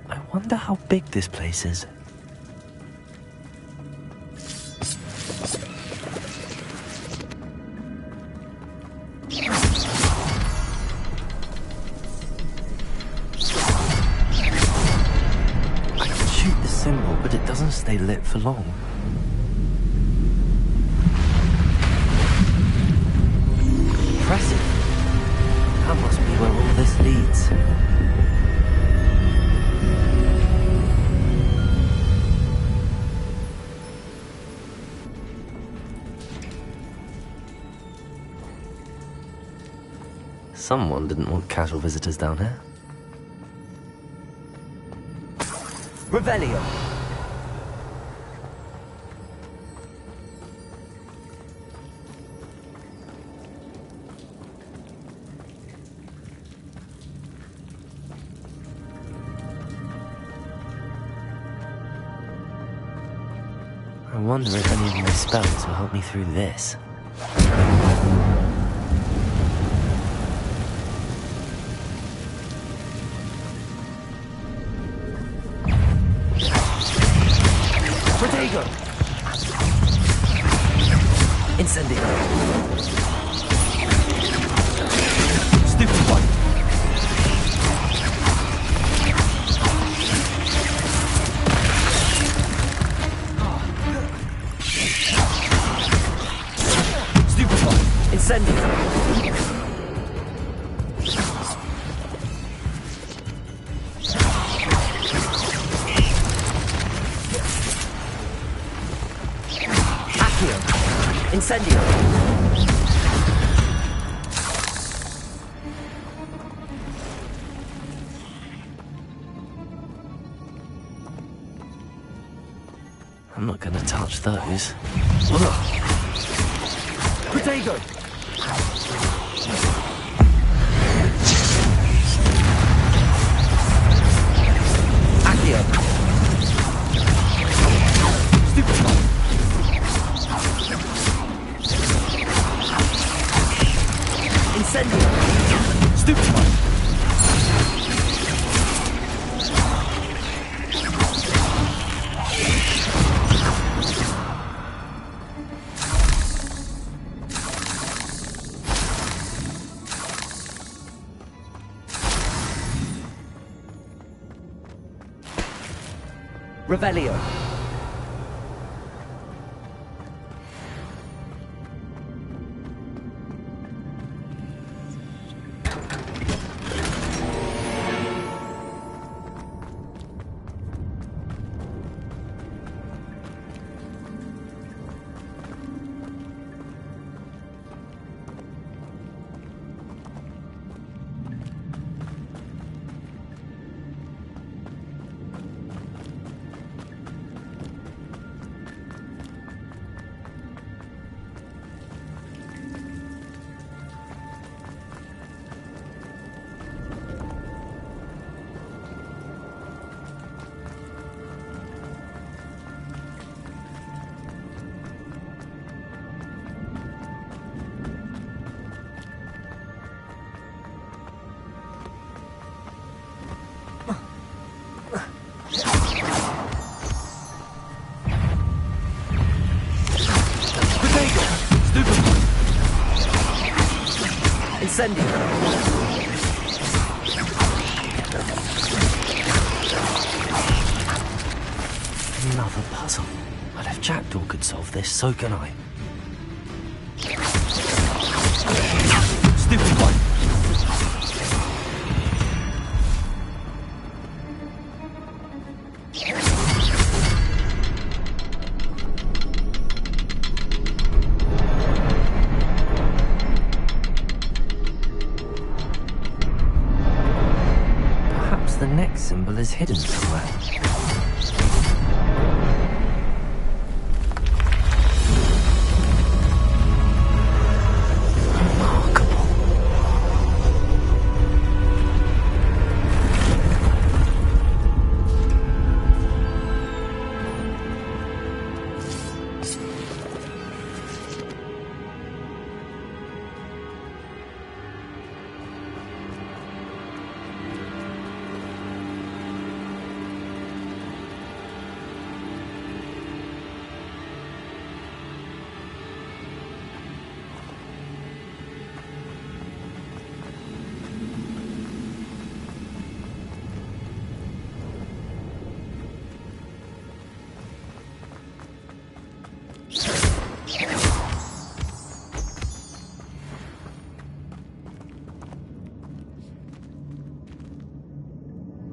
I wonder how big this place is. I can shoot the symbol, but it doesn't stay lit for long. Impressive. That must be where all this leads. Someone didn't want casual visitors down here. Revelio. I wonder if any of my spells will help me through this. Protego! Incendio! Stupid one! Stupid one! Incendio! Incendio! I'm not gonna touch those. Protego! Accio! Stupid one! Incendio! Stupid one! Revelio. Incendio. Another puzzle. But if Jackdaw could solve this, so can I. Stupid one. The next symbol is hidden somewhere.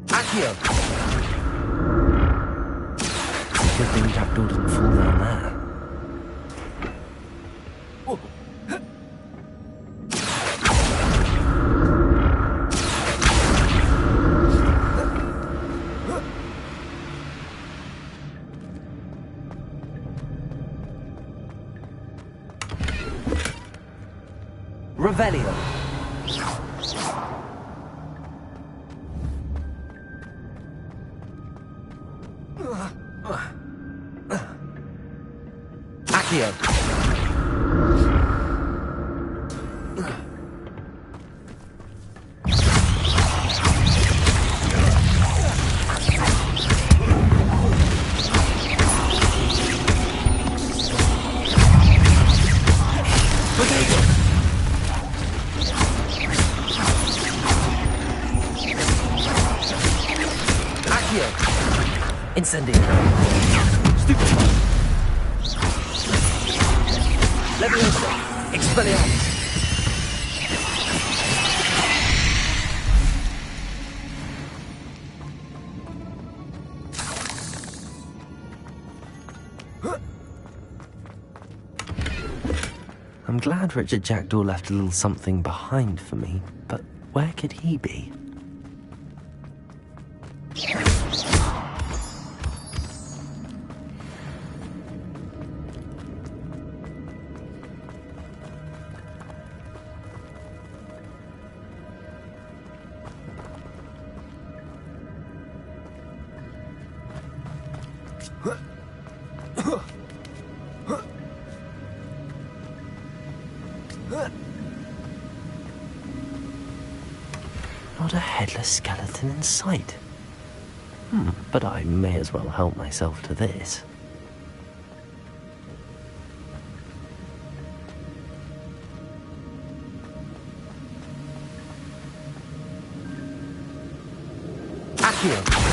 Accio! Good thing Jackdaw didn't fall down there. Revelio. Accio. Incendio. Stupid one. Leviosa. Expelliarmus. I'm glad Richard Jackdaw left a little something behind for me, but where could he be? Not a headless skeleton in sight. But I may as well help myself to this. Accio!